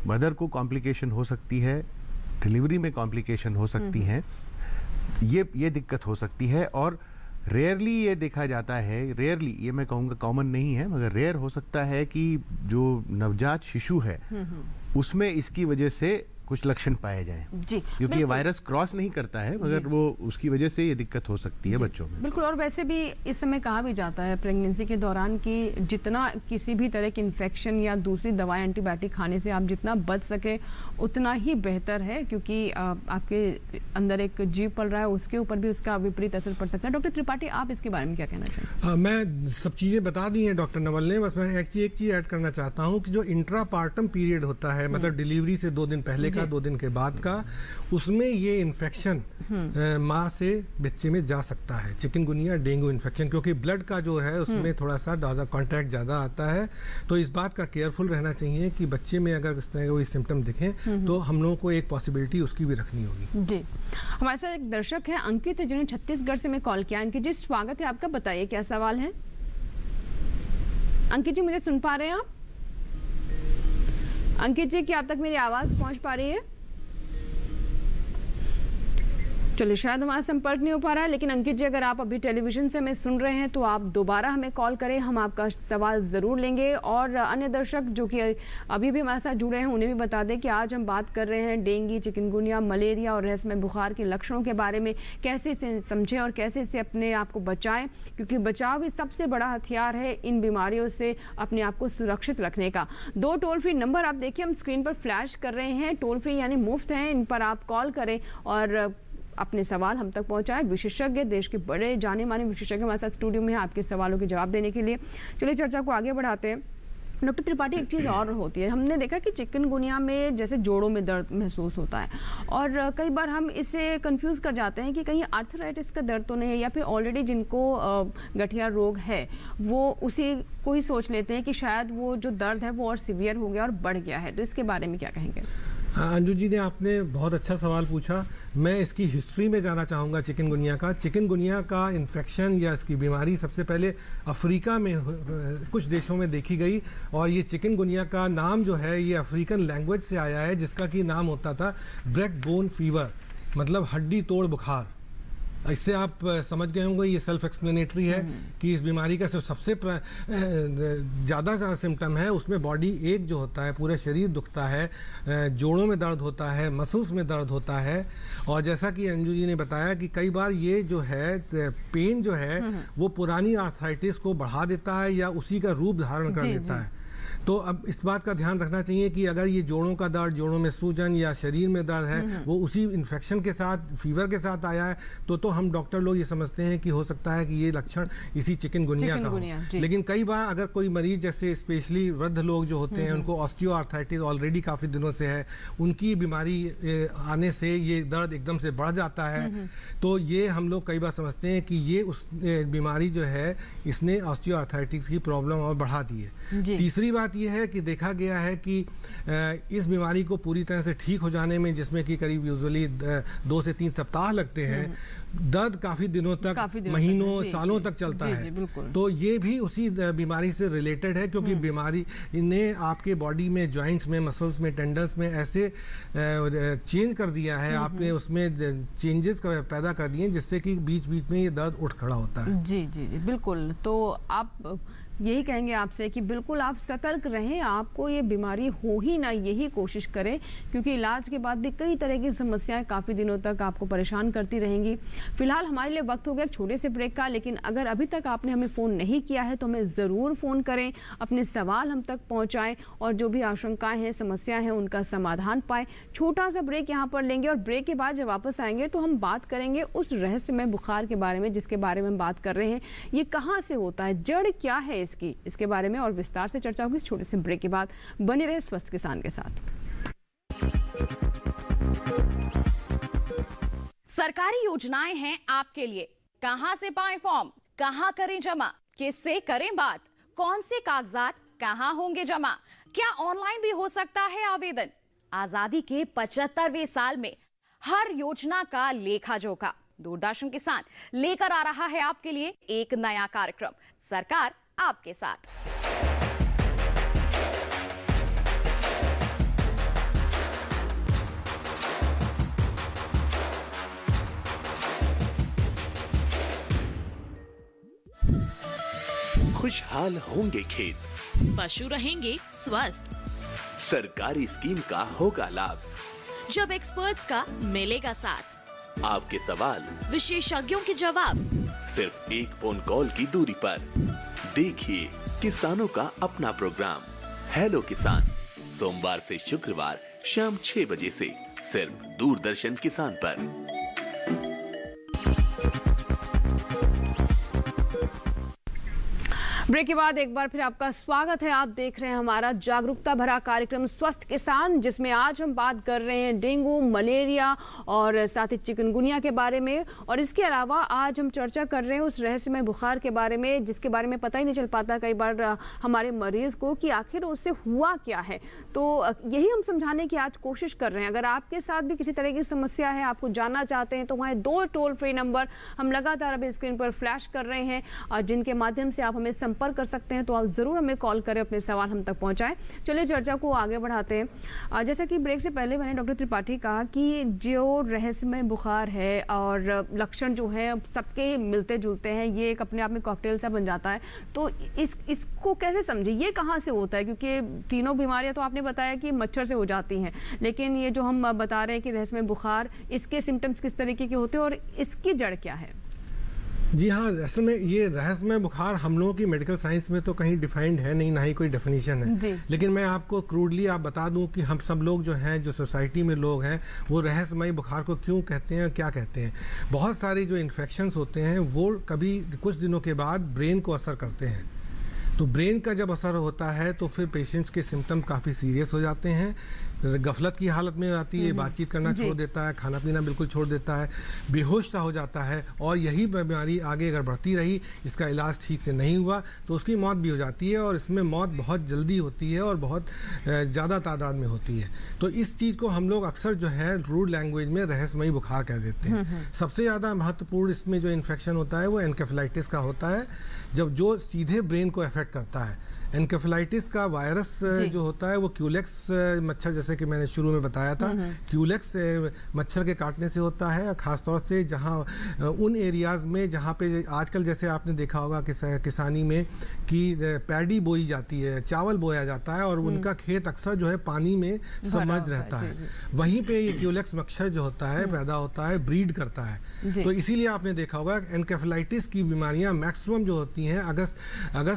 मदर को कॉम्प्लिकेशन हो सकती है, डिलीवरी में कॉम्प्लिकेशन हो सकती हैं, ये दिक्कत हो सकती है। और रेयरली ये देखा जाता है, रेयरली ये मैं कहूँगा कॉमन नहीं है, मगर रेयर हो सकता है कि जो नवजात शिशु है उसमें इसकी वजह से कुछ लक्षण पाए जाएं जी, क्योंकि ये वायरस क्रॉस नहीं करता है, मगर वो उसकी वजह से ये दिक्कत हो सकती है बच्चों में। बिल्कुल। और वैसे भी इस समय कहा भी जाता है प्रेगनेंसी के दौरान कि जितना किसी भी तरह की इन्फेक्शन या दूसरी दवाई एंटीबायोटिक खाने से आप जितना बच सके उतना ही बेहतर है, क्योंकि आपके अंदर एक जीव पल रहा है, उसके ऊपर भी उसका विपरीत असर पड़ सकता है। डॉक्टर त्रिपाठी, आप इसके बारे में क्या कहना चाहेंगे? मैं सब चीज़ें बता दी हैं डॉक्टर नवल ने, बस मैं एक चीज़ ऐड करना चाहता हूँ कि जो इंट्रापार्टम पीरियड होता है, मतलब डिलीवरी से 2 दिन पहले का 2 दिन के बाद का, उसमें ये इन्फेक्शन माँ से बच्चे में जा सकता है, चिकनगुनिया डेंगू इन्फेक्शन, क्योंकि ब्लड का जो है उसमें थोड़ा सा कॉन्टैक्ट ज़्यादा आता है। तो इस बात का केयरफुल रहना चाहिए कि बच्चे में अगर इस तरह के सिम्टम दिखें तो हम लोगों को एक पॉसिबिलिटी उसकी भी रखनी होगी। जी, हमारे साथ एक दर्शक है अंकित, जिन्होंने छत्तीसगढ़ से मैं कॉल किया। अंकित जी, स्वागत है आपका, बताइए क्या सवाल है? अंकित जी, मुझे सुन पा रहे हैं आप? अंकित जी, क्या आप तक मेरी आवाज पहुंच पा रही है? चलिए, शायद हमारा संपर्क नहीं हो पा रहा है, लेकिन अंकित जी, अगर आप अभी टेलीविजन से हमें सुन रहे हैं तो आप दोबारा हमें कॉल करें, हम आपका सवाल ज़रूर लेंगे। और अन्य दर्शक जो कि अभी भी हमारे साथ जुड़े हैं उन्हें भी बता दें कि आज हम बात कर रहे हैं डेंगू, चिकनगुनिया, मलेरिया और रहस्यमय बुखार के लक्षणों के बारे में, कैसे इसे समझें और कैसे इससे अपने आप को बचाएं, क्योंकि बचाव ही सबसे बड़ा हथियार है इन बीमारियों से अपने आप को सुरक्षित रखने का। 2 टोल फ्री नंबर आप देखिए हम स्क्रीन पर फ्लैश कर रहे हैं, टोल फ्री यानी मुफ्त हैं, इन पर आप कॉल करें और अपने सवाल हम तक पहुंचाएं। विशेषज्ञ, देश के बड़े जाने माने विशेषज्ञ हमारे साथ स्टूडियो में हैं आपके सवालों के जवाब देने के लिए। चलिए चर्चा को आगे बढ़ाते हैं। डॉक्टर त्रिपाठी, एक चीज़ और होती है, हमने देखा कि चिकनगुनिया में जैसे जोड़ों में दर्द महसूस होता है और कई बार हम इससे कंफ्यूज कर जाते हैं कि कहीं आर्थराइटिस का दर्द तो नहीं है, या फिर ऑलरेडी जिनको गठिया रोग है वो उसी को ही सोच लेते हैं कि शायद वो जो दर्द है वो और सीवियर हो गया और बढ़ गया है। तो इसके बारे में क्या कहेंगे? अंजू जी ने आपने बहुत अच्छा सवाल पूछा। मैं इसकी हिस्ट्री में जाना चाहूँगा चिकनगुनिया का। चिकनगुनिया का इन्फेक्शन या इसकी बीमारी सबसे पहले अफ्रीका में कुछ देशों में देखी गई, और ये चिकनगुनिया का नाम जो है ये अफ्रीकन लैंग्वेज से आया है, जिसका कि नाम होता था ब्रेक बोन फीवर, मतलब हड्डी तोड़ बुखार। इससे आप समझ गए होंगे, ये सेल्फ एक्सप्लेनेटरी है कि इस बीमारी का सबसे ज़्यादा सिम्टम है उसमें बॉडी एक जो होता है, पूरे शरीर दुखता है, जोड़ों में दर्द होता है, मसल्स में दर्द होता है। और जैसा कि अंजू जी ने बताया कि कई बार ये जो है पेन जो है वो पुरानी आर्थराइटिस को बढ़ा देता है या उसी का रूप धारण कर देता है। तो अब इस बात का ध्यान रखना चाहिए कि अगर ये जोड़ों का दर्द, जोड़ों में सूजन या शरीर में दर्द है वो उसी इन्फेक्शन के साथ, फीवर के साथ आया है, तो हम डॉक्टर लोग ये समझते हैं कि हो सकता है कि ये लक्षण इसी चिकनगुनिया का हो। लेकिन कई बार अगर कोई मरीज, जैसे स्पेशली वृद्ध लोग जो होते हैं उनको ऑस्टियोआर्थराइटिस ऑलरेडी काफ़ी दिनों से है, उनकी बीमारी आने से ये दर्द एकदम से बढ़ जाता है, तो ये हम लोग कई बार समझते हैं कि ये उस बीमारी जो है इसने ऑस्टियोआर्थराइटिस की प्रॉब्लम और बढ़ा दी है। तीसरी बात यह है कि देखा गया है कि इस बीमारी को पूरी तरह से ठीक हो जाने में, जिसमें कि करीब यूजुअली 2 से 3 सप्ताह लगते हैं, दर्द काफ़ी दिनों तक, महीनों, सालों तक चलता है। तो ये भी उसी बीमारी से रिलेटेड है, क्योंकि बीमारी ने आपके बॉडी में, जॉइंट्स में, मसल्स में, टेंडन्स में ऐसे चेंज कर दिया है, आपने उसमें चेंजेस पैदा कर दिए जिससे कि बीच बीच में ये दर्द उठ खड़ा होता है। जी जी जी, बिल्कुल। तो आप यही कहेंगे आपसे कि बिल्कुल आप सतर्क रहें, आपको ये बीमारी हो ही ना, यही कोशिश करें, क्योंकि इलाज के बाद भी कई तरह की समस्याएं काफ़ी दिनों तक आपको परेशान करती रहेंगी। फिलहाल हमारे लिए वक्त हो गया एक छोटे से ब्रेक का, लेकिन अगर अभी तक आपने हमें फ़ोन नहीं किया है तो हमें ज़रूर फ़ोन करें, अपने सवाल हम तक पहुँचाएँ और जो भी आशंकाएँ हैं, समस्याएँ हैं, उनका समाधान पाएँ। छोटा सा ब्रेक यहाँ पर लेंगे और ब्रेक के बाद जब वापस आएंगे तो हम बात करेंगे उस रहस्यमय बुखार के बारे में जिसके बारे में हम बात कर रहे हैं। ये कहाँ से होता है, जड़ क्या है इसके बारे में और विस्तार से चर्चा होगी इस छोटे से ब्रेक के बाद। बने रहे स्वस्थ किसान के साथ। सरकारी योजनाएं हैं आपके लिए, कहां से पाएं फॉर्म, कहां करें जमा, किससे करें बात, कौन से कागजात कहां होंगे जमा, क्या ऑनलाइन भी हो सकता है आवेदन। आजादी के 75वें साल में हर योजना का लेखा जोखा, दूरदर्शन किसान लेकर आ रहा है आपके लिए एक नया कार्यक्रम, सरकार आपके साथ। खुशहाल होंगे खेत, पशु रहेंगे स्वस्थ, सरकारी स्कीम का होगा लाभ, जब एक्सपर्ट्स का मिलेगा साथ, आपके सवाल विशेषज्ञों के जवाब, सिर्फ एक फोन कॉल की दूरी पर। देखिए किसानों का अपना प्रोग्राम हेलो किसान, सोमवार से शुक्रवार शाम 6 बजे से सिर्फ दूरदर्शन किसान पर। ब्रेक के बाद एक बार फिर आपका स्वागत है। आप देख रहे हैं हमारा जागरूकता भरा कार्यक्रम स्वस्थ किसान, जिसमें आज हम बात कर रहे हैं डेंगू, मलेरिया और साथ ही चिकनगुनिया के बारे में। और इसके अलावा आज हम चर्चा कर रहे हैं उस रहस्यमय बुखार के बारे में जिसके बारे में पता ही नहीं चल पाता कई बार हमारे मरीज को कि आखिर उससे हुआ क्या है। तो यही हम समझाने की आज कोशिश कर रहे हैं। अगर आपके साथ भी किसी तरह की समस्या है, आपको जानना चाहते हैं, तो हमारे 2 टोल फ्री नंबर हम लगातार अभी स्क्रीन पर फ्लैश कर रहे हैं और जिनके माध्यम से आप हमें संपर्क कर सकते हैं। तो आप ज़रूर हमें कॉल करें, अपने सवाल हम तक पहुंचाएं। चलिए चर्चा को आगे बढ़ाते हैं। जैसा कि ब्रेक से पहले मैंने डॉक्टर त्रिपाठी कहा कि जो रहस्यमय बुखार है और लक्षण जो है सबके मिलते जुलते हैं, ये एक अपने आप में कॉकटेल सा बन जाता है। तो इसको कैसे समझे, ये कहाँ से होता है? क्योंकि तीनों बीमारियां तो आपने बताया कि मच्छर से हो जाती हैं, लेकिन ये जो हम बता रहे हैं कि रहस्यमय बुखार, इसके सिम्टम्स किस तरीके के होते हैं और इसकी जड़ क्या है? जी हाँ, असल में ये रहस्यमय बुखार हम लोगों की मेडिकल साइंस में तो कहीं डिफाइंड है नहीं, ना ही कोई डेफिनेशन है। लेकिन मैं आपको क्रूडली आप बता दूं कि हम सब लोग जो हैं, जो सोसाइटी में लोग हैं, वो रहस्यमय बुखार को क्यों कहते हैं, क्या कहते हैं। बहुत सारी जो इन्फेक्शंस होते हैं वो कभी कुछ दिनों के बाद ब्रेन को असर करते हैं। तो ब्रेन का जब असर होता है तो फिर पेशेंट्स के सिम्टम काफ़ी सीरियस हो जाते हैं, गफलत की हालत में आती है, बातचीत करना छोड़ देता है, खाना पीना बिल्कुल छोड़ देता है, बेहोश सा हो जाता है। और यही बीमारी आगे अगर बढ़ती रही, इसका इलाज ठीक से नहीं हुआ तो उसकी मौत भी हो जाती है। और इसमें मौत बहुत जल्दी होती है और बहुत ज़्यादा तादाद में होती है। तो इस चीज़ को हम लोग अक्सर जो है रूड लैंग्वेज में रहस्यमयी बुखार कह देते हैं। सबसे ज़्यादा महत्वपूर्ण इसमें जो इन्फेक्शन होता है वो एनकेफेलाइटिस का होता है, जब जो सीधे ब्रेन को अफेक्ट करता है। एनकेफेलाइटिस का वायरस जो होता है वो क्यूलेक्स मच्छर, जैसे कि मैंने शुरू में बताया था, क्यूलेक्स मच्छर के काटने से होता है। खासतौर से जहाँ उन एरियाज़ में जहाँ पे आजकल जैसे आपने देखा होगा किसानी में कि पैडी बोई जाती है, चावल बोया जाता है और उनका खेत अक्सर जो है पानी में सबमर्ज रहता है। वहीं पे ये क्यूलेक्स मच्छर जो होता है पैदा होता है, ब्रीड करता है। तो इसीलिए आपने देखा होगा एनकेफेलाइटिस की बीमारियाँ मैक्सिमम जो होती हैं अगस्त,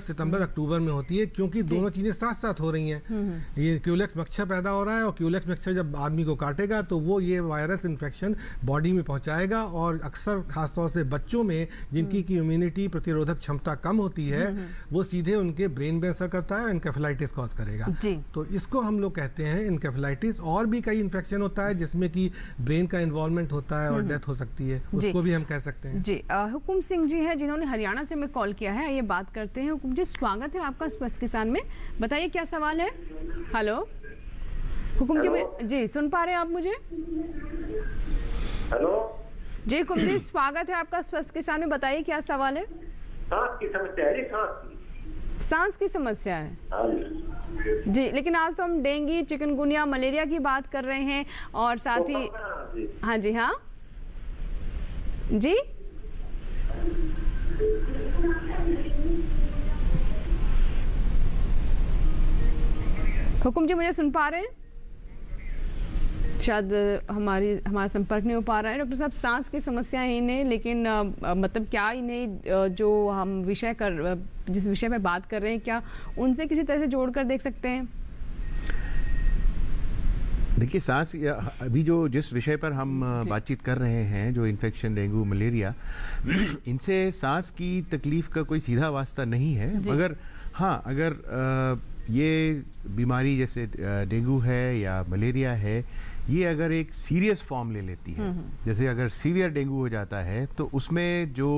सितंबर, अक्टूबर में होती है, क्योंकि दोनों चीज़ें साथ साथ हो रही हैं। ये क्यूलेक्स मच्छर पैदा हो रहा है और क्यूलेक्स मच्छर जब आदमी को काटेगा तो वो ये वायरस इन्फेक्शन बॉडी में पहुंचाएगा। और अक्सर खासतौर से बच्चों में जिनकी की इम्यूनिटी प्रतिरोधक क्षमता कम होती है, वो सीधे उनके ब्रेन में असर करता है, एनकेफेलाइटिस कॉज करेगा। तो इसको हम लोग कहते हैं एनकेफेलाइटिस। और भी कई इन्फेक्शन होता है जिसमें कि ब्रेन का इन्वॉल्वमेंट होता है और डेथ हो सकती है, उसको भी हम कह सकते हैं। जी, हुकुम सिंह जी हैं जिन्होंने हरियाणा से हमें कॉल किया है, ये बात करते हैं। हुकुम जी, स्वागत है आपका स्वस्थ किसान में, बताइए क्या सवाल है। हेलो हुकुम जी, सुन पा रहे हैं आप मुझे? हेलो जी हुकुम जी, स्वागत है आपका स्वस्थ किसान में, बताइए क्या सवाल है। सांस की समस्या है, सांस की समस्या है जी, लेकिन आज तो हम डेंगू, चिकनगुनिया, मलेरिया की बात कर रहे हैं और साथ ही हाँ जी, हाँ जी, हुकुम जी मुझे सुन पा रहे हैं? शायद हमारा संपर्क नहीं हो पा रहा है। डॉक्टर साहब, सांस की समस्या है इन्हें, लेकिन मतलब क्या इन्हें जो हम जिस विषय में बात कर रहे हैं, क्या उनसे किसी तरह से जोड़कर देख सकते हैं? देखिए, सांस अभी जिस विषय पर हम बातचीत कर रहे हैं, जो इन्फेक्शन डेंगू मलेरिया, इनसे सांस की तकलीफ का कोई सीधा वास्ता नहीं है। मगर हाँ, अगर ये बीमारी जैसे डेंगू है या मलेरिया है, ये अगर एक सीरियस फॉर्म ले लेती है, जैसे अगर सीवियर डेंगू हो जाता है तो उसमें जो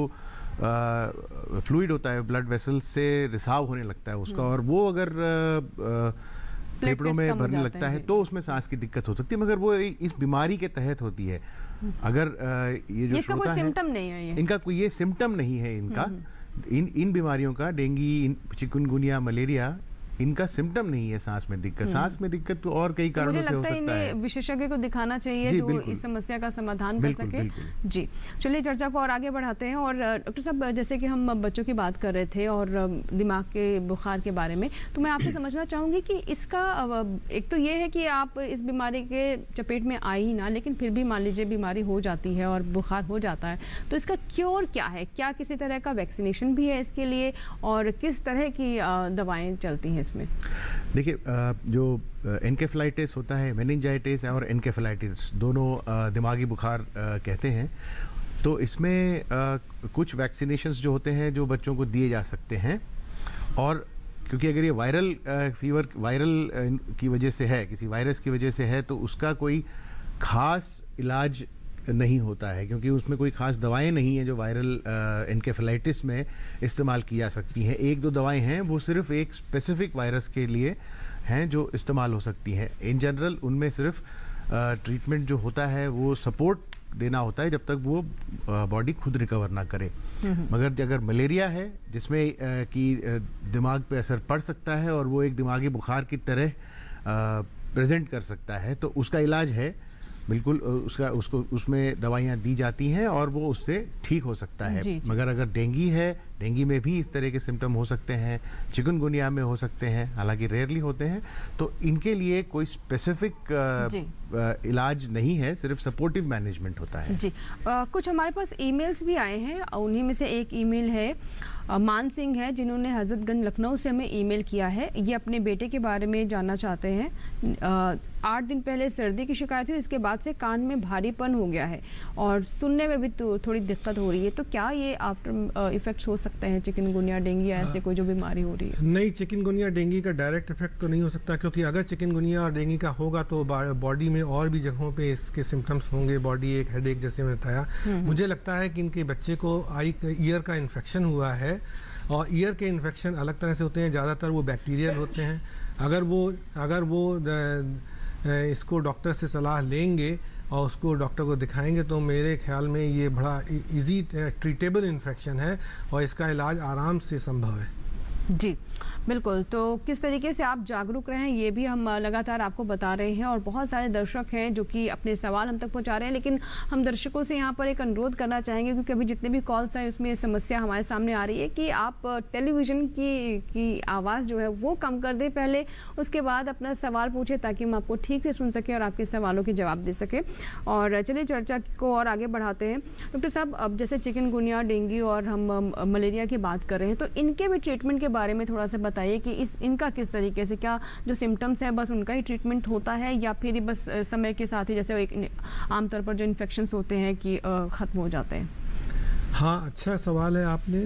फ्लूइड होता है ब्लड वेसल्स से रिसाव होने लगता है उसका, और वो अगर फेफड़ों में कम हो भरने जाते लगता हैं, है जी। तो उसमें सांस की दिक्कत हो सकती है, मगर वो इस बीमारी के तहत होती है। अगर ये जो इसका कोई श्रोता है, सिम्टम नहीं है ये। इनका कोई ये सिम्टम नहीं है इनका, इन बीमारियों का, डेंगी, चिकनगुनिया, मलेरिया, इनका सिम्टम नहीं है सांस में दिक्कत। सांस में दिक्कत तो और कई मुझे कारणों से हो लगता है सकता है। इन्हें विशेषज्ञ को दिखाना चाहिए जी, जो बिल्कुल। इस समस्या का समाधान कर बिल्कुल, सके। बिल्कुल। जी, चलिए चर्चा को और आगे बढ़ाते हैं। और डॉक्टर साहब, जैसे कि हम बच्चों की बात कर रहे थे और दिमाग के बुखार के बारे में, तो मैं आपसे समझना चाहूँगी कि इसका एक तो ये है कि आप इस बीमारी के चपेट में आए ही ना, लेकिन फिर भी मान लीजिए बीमारी हो जाती है और बुखार हो जाता है, तो इसका क्योर क्या है? क्या किसी तरह का वैक्सीनेशन भी है इसके लिए, और किस तरह की दवाएँ चलती हैं इसमें? देखिए, जो एनकेफेलाइटिस होता है, मेनिंजाइटिस और एनकेफेलाइटिस दोनों दिमागी बुखार कहते हैं। तो इसमें कुछ वैक्सीनेशंस जो होते हैं जो बच्चों को दिए जा सकते हैं, और क्योंकि अगर ये वायरल फीवर वायरल की वजह से है, किसी वायरस की वजह से है, तो उसका कोई खास इलाज नहीं होता है, क्योंकि उसमें कोई खास दवाएं नहीं हैं जो वायरल एनकेफेलाइटिस में इस्तेमाल की जा सकती हैं। एक दो दवाएं हैं, वो सिर्फ एक स्पेसिफिक वायरस के लिए हैं जो इस्तेमाल हो सकती हैं। इन जनरल उनमें सिर्फ ट्रीटमेंट जो होता है वो सपोर्ट देना होता है जब तक वो बॉडी खुद रिकवर ना करे। मगर अगर मलेरिया है जिसमें कि दिमाग पे असर पड़ सकता है और वो एक दिमागी बुखार की तरह प्रेजेंट कर सकता है, तो उसका इलाज है बिल्कुल, उसको उसमें दवाइयाँ दी जाती हैं और वो उससे ठीक हो सकता है। जी, जी। मगर अगर डेंगी है, डेंगी में भी इस तरह के सिम्टम हो सकते हैं, चिकनगुनिया में हो सकते हैं, हालांकि रेयरली होते हैं, तो इनके लिए कोई स्पेसिफिक इलाज नहीं है, सिर्फ सपोर्टिव मैनेजमेंट होता है। जी, कुछ हमारे पास ईमेल्स भी आए हैं। उन्हीं में से एक ईमेल है मान सिंह है, जिन्होंने हजरतगंज लखनऊ से हमें ईमेल किया है। ये अपने बेटे के बारे में जानना चाहते हैं। 8 दिन पहले सर्दी की शिकायत हुई, इसके बाद से कान में भारीपन हो गया है और सुनने में भी थोड़ी दिक्कत हो रही है। तो क्या ये आफ्टर इफेक्ट्स हो सकते हैं चिकनगुनिया, डेंगू या ऐसे कोई जो बीमारी हो रही है? नहीं, चिकनगुनिया डेंगू का डायरेक्ट इफेक्ट तो नहीं हो सकता, क्योंकि अगर चिकनगुनिया और डेंगू का होगा तो बॉडी में और भी जगहों पे इसके सिम्टम्स होंगे। बॉडी एक हेडेक जैसे मैंने बताया। मुझे लगता है कि इनके बच्चे को ईयर का इन्फेक्शन हुआ है, और ईयर के इन्फेक्शन अलग तरह से होते हैं, ज़्यादातर वो बैक्टीरियल होते हैं। अगर वो इसको डॉक्टर से सलाह लेंगे और उसको डॉक्टर को दिखाएंगे तो मेरे ख्याल में ये बड़ा इजी ट्रीटेबल इन्फेक्शन है और इसका इलाज आराम से संभव है। जी बिल्कुल। तो किस तरीके से आप जागरूक रहें ये भी हम लगातार आपको बता रहे हैं, और बहुत सारे दर्शक हैं जो कि अपने सवाल हम तक पहुंचा रहे हैं। लेकिन हम दर्शकों से यहाँ पर एक अनुरोध करना चाहेंगे, क्योंकि अभी जितने भी कॉल्स आए उसमें ये समस्या हमारे सामने आ रही है कि आप टेलीविज़न की आवाज़ जो है वो कम कर दें पहले, उसके बाद अपना सवाल पूछें ताकि हम आपको ठीक से सुन सकें और आपके सवालों के जवाब दे सकें। और चलिए चर्चा को और आगे बढ़ाते हैं। डॉक्टर साहब, अब जैसे चिकनगुनिया, डेंगू और हम मलेरिया की बात कर रहे हैं, तो इनके भी ट्रीटमेंट के बारे में थोड़ा सा बताइए कि इनका किस तरीके से, क्या जो सिम्टम्स है बस उनका ही ट्रीटमेंट होता है, या फिर बस समय के साथ ही जैसे एक आमतौर पर जो इन्फेक्शंस होते हैं कि ख़त्म हो जाते हैं? हाँ, अच्छा सवाल है आपने।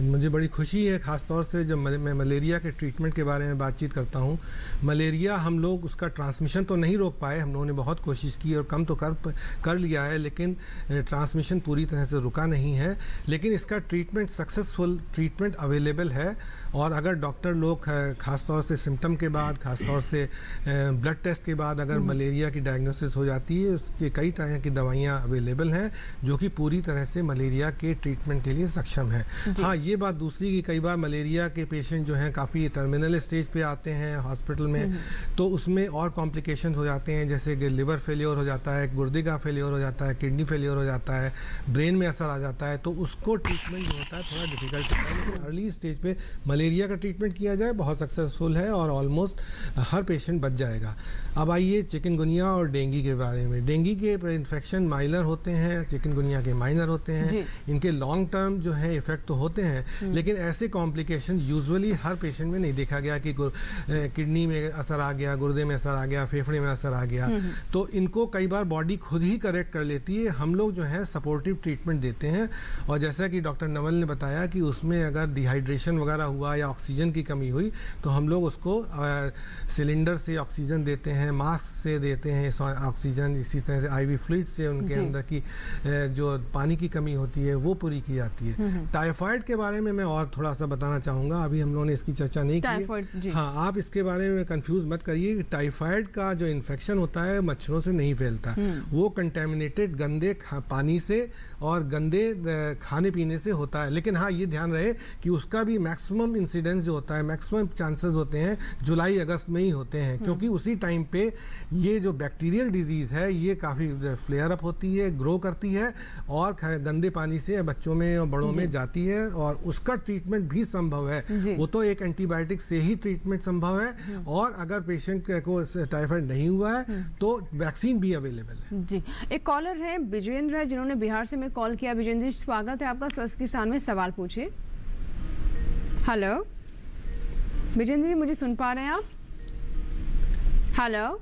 मुझे बड़ी खुशी है ख़ास तौर से जब मैं मलेरिया के ट्रीटमेंट के बारे में बातचीत करता हूँ। मलेरिया हम लोग उसका ट्रांसमिशन तो नहीं रोक पाए, हम लोगों ने बहुत कोशिश की और कम तो कर लिया है, लेकिन ट्रांसमिशन पूरी तरह से रुका नहीं है। लेकिन इसका ट्रीटमेंट, सक्सेसफुल ट्रीटमेंट अवेलेबल है, और अगर डॉक्टर लोग ख़ास तौर से सिम्टम के बाद, ख़ास तौर से ब्लड टेस्ट के बाद अगर मलेरिया की डायग्नोसिस हो जाती है, उसके कई तरह की दवाइयाँ अवेलेबल हैं जो कि पूरी तरह से मलेरिया के ट्रीटमेंट के लिए सक्षम है। हाँ, ये बात दूसरी कि कई बार मलेरिया के पेशेंट जो हैं काफ़ी टर्मिनल स्टेज पे आते हैं हॉस्पिटल में, तो उसमें और कॉम्प्लिकेशंस हो जाते हैं, जैसे कि लिवर फेलियर हो जाता है, गुर्दे का फेलियर हो जाता है, किडनी फेलियर हो जाता है, ब्रेन में असर आ जाता है, तो उसको ट्रीटमेंट जो होता है थोड़ा डिफिकल्ट होता है। लेकिन अर्ली स्टेज पे मलेरिया का ट्रीटमेंट किया जाए बहुत सक्सेसफुल है और ऑलमोस्ट हर पेशेंट बच जाएगा। अब आइए चिकनगुनिया और डेंगू के बारे में। डेंगू के इन्फेक्शन माइनर होते हैं, चिकनगुनिया के माइनर होते हैं। इनके लॉन्ग टर्म जो है इफेक्ट तो होते हैं, लेकिन ऐसे कॉम्प्लिकेशन यूजुअली हर पेशेंट में नहीं देखा गया कि किडनी में असर आ गया, गुर्दे में असर आ गया, फेफड़े में असर आ गया। तो इनको कई बार बॉडी खुद ही करेक्ट कर लेती है। हम लोग जो है सपोर्टिव ट्रीटमेंट देते हैं, और जैसा कि डॉक्टर नवल ने बताया कि उसमें अगर डिहाइड्रेशन वगैरह हुआ या ऑक्सीजन की कमी हुई तो हम लोग उसको सिलेंडर से ऑक्सीजन देते हैं, मास्क से देते हैं ऑक्सीजन, इसी तरह से IV फ्लूइड से उनके अंदर की जो पानी की कमी होती होती है वो पूरी की जाती है। टाइफाइड के बारे में मैं और थोड़ा सा बताना चाहूँगा, अभी हम लोगों ने इसकी चर्चा नहीं की है। हाँ, आप इसके बारे में कंफ्यूज मत करिए कि टाइफाइड का जो इन्फेक्शन होता है मच्छरों से नहीं फैलता, वो कंटेमिनेटेड गंदे पानी से और गंदे खाने पीने से होता है। लेकिन हाँ, ये ध्यान रहे कि उसका भी मैक्सिमम इंसिडेंस जो होता है, मैक्सिमम चांसेस होते हैं जुलाई अगस्त में ही होते हैं, क्योंकि उसी टाइम पे ये जो बैक्टीरियल डिजीज़ है ये काफ़ी फ्लेयर अप होती है, ग्रो करती है और गंदे पानी से बच्चों में और बड़ों में जाती है और उसका ट्रीटमेंट भी संभव है। वो तो एक एंटीबायोटिक से ही ट्रीटमेंट संभव है और अगर पेशेंट को टाइफाइड नहीं हुआ है तो वैक्सीन भी अवेलेबल है। जी, एक कॉलर है विजेंद्र है जिन्होंने बिहार से कॉल किया। विजेंद्र जी, स्वागत है आपका स्वस्थ किसान में, सवाल पूछिए। हेलो विजेंद्र जी, मुझे सुन पा रहे हैं आप? हेलो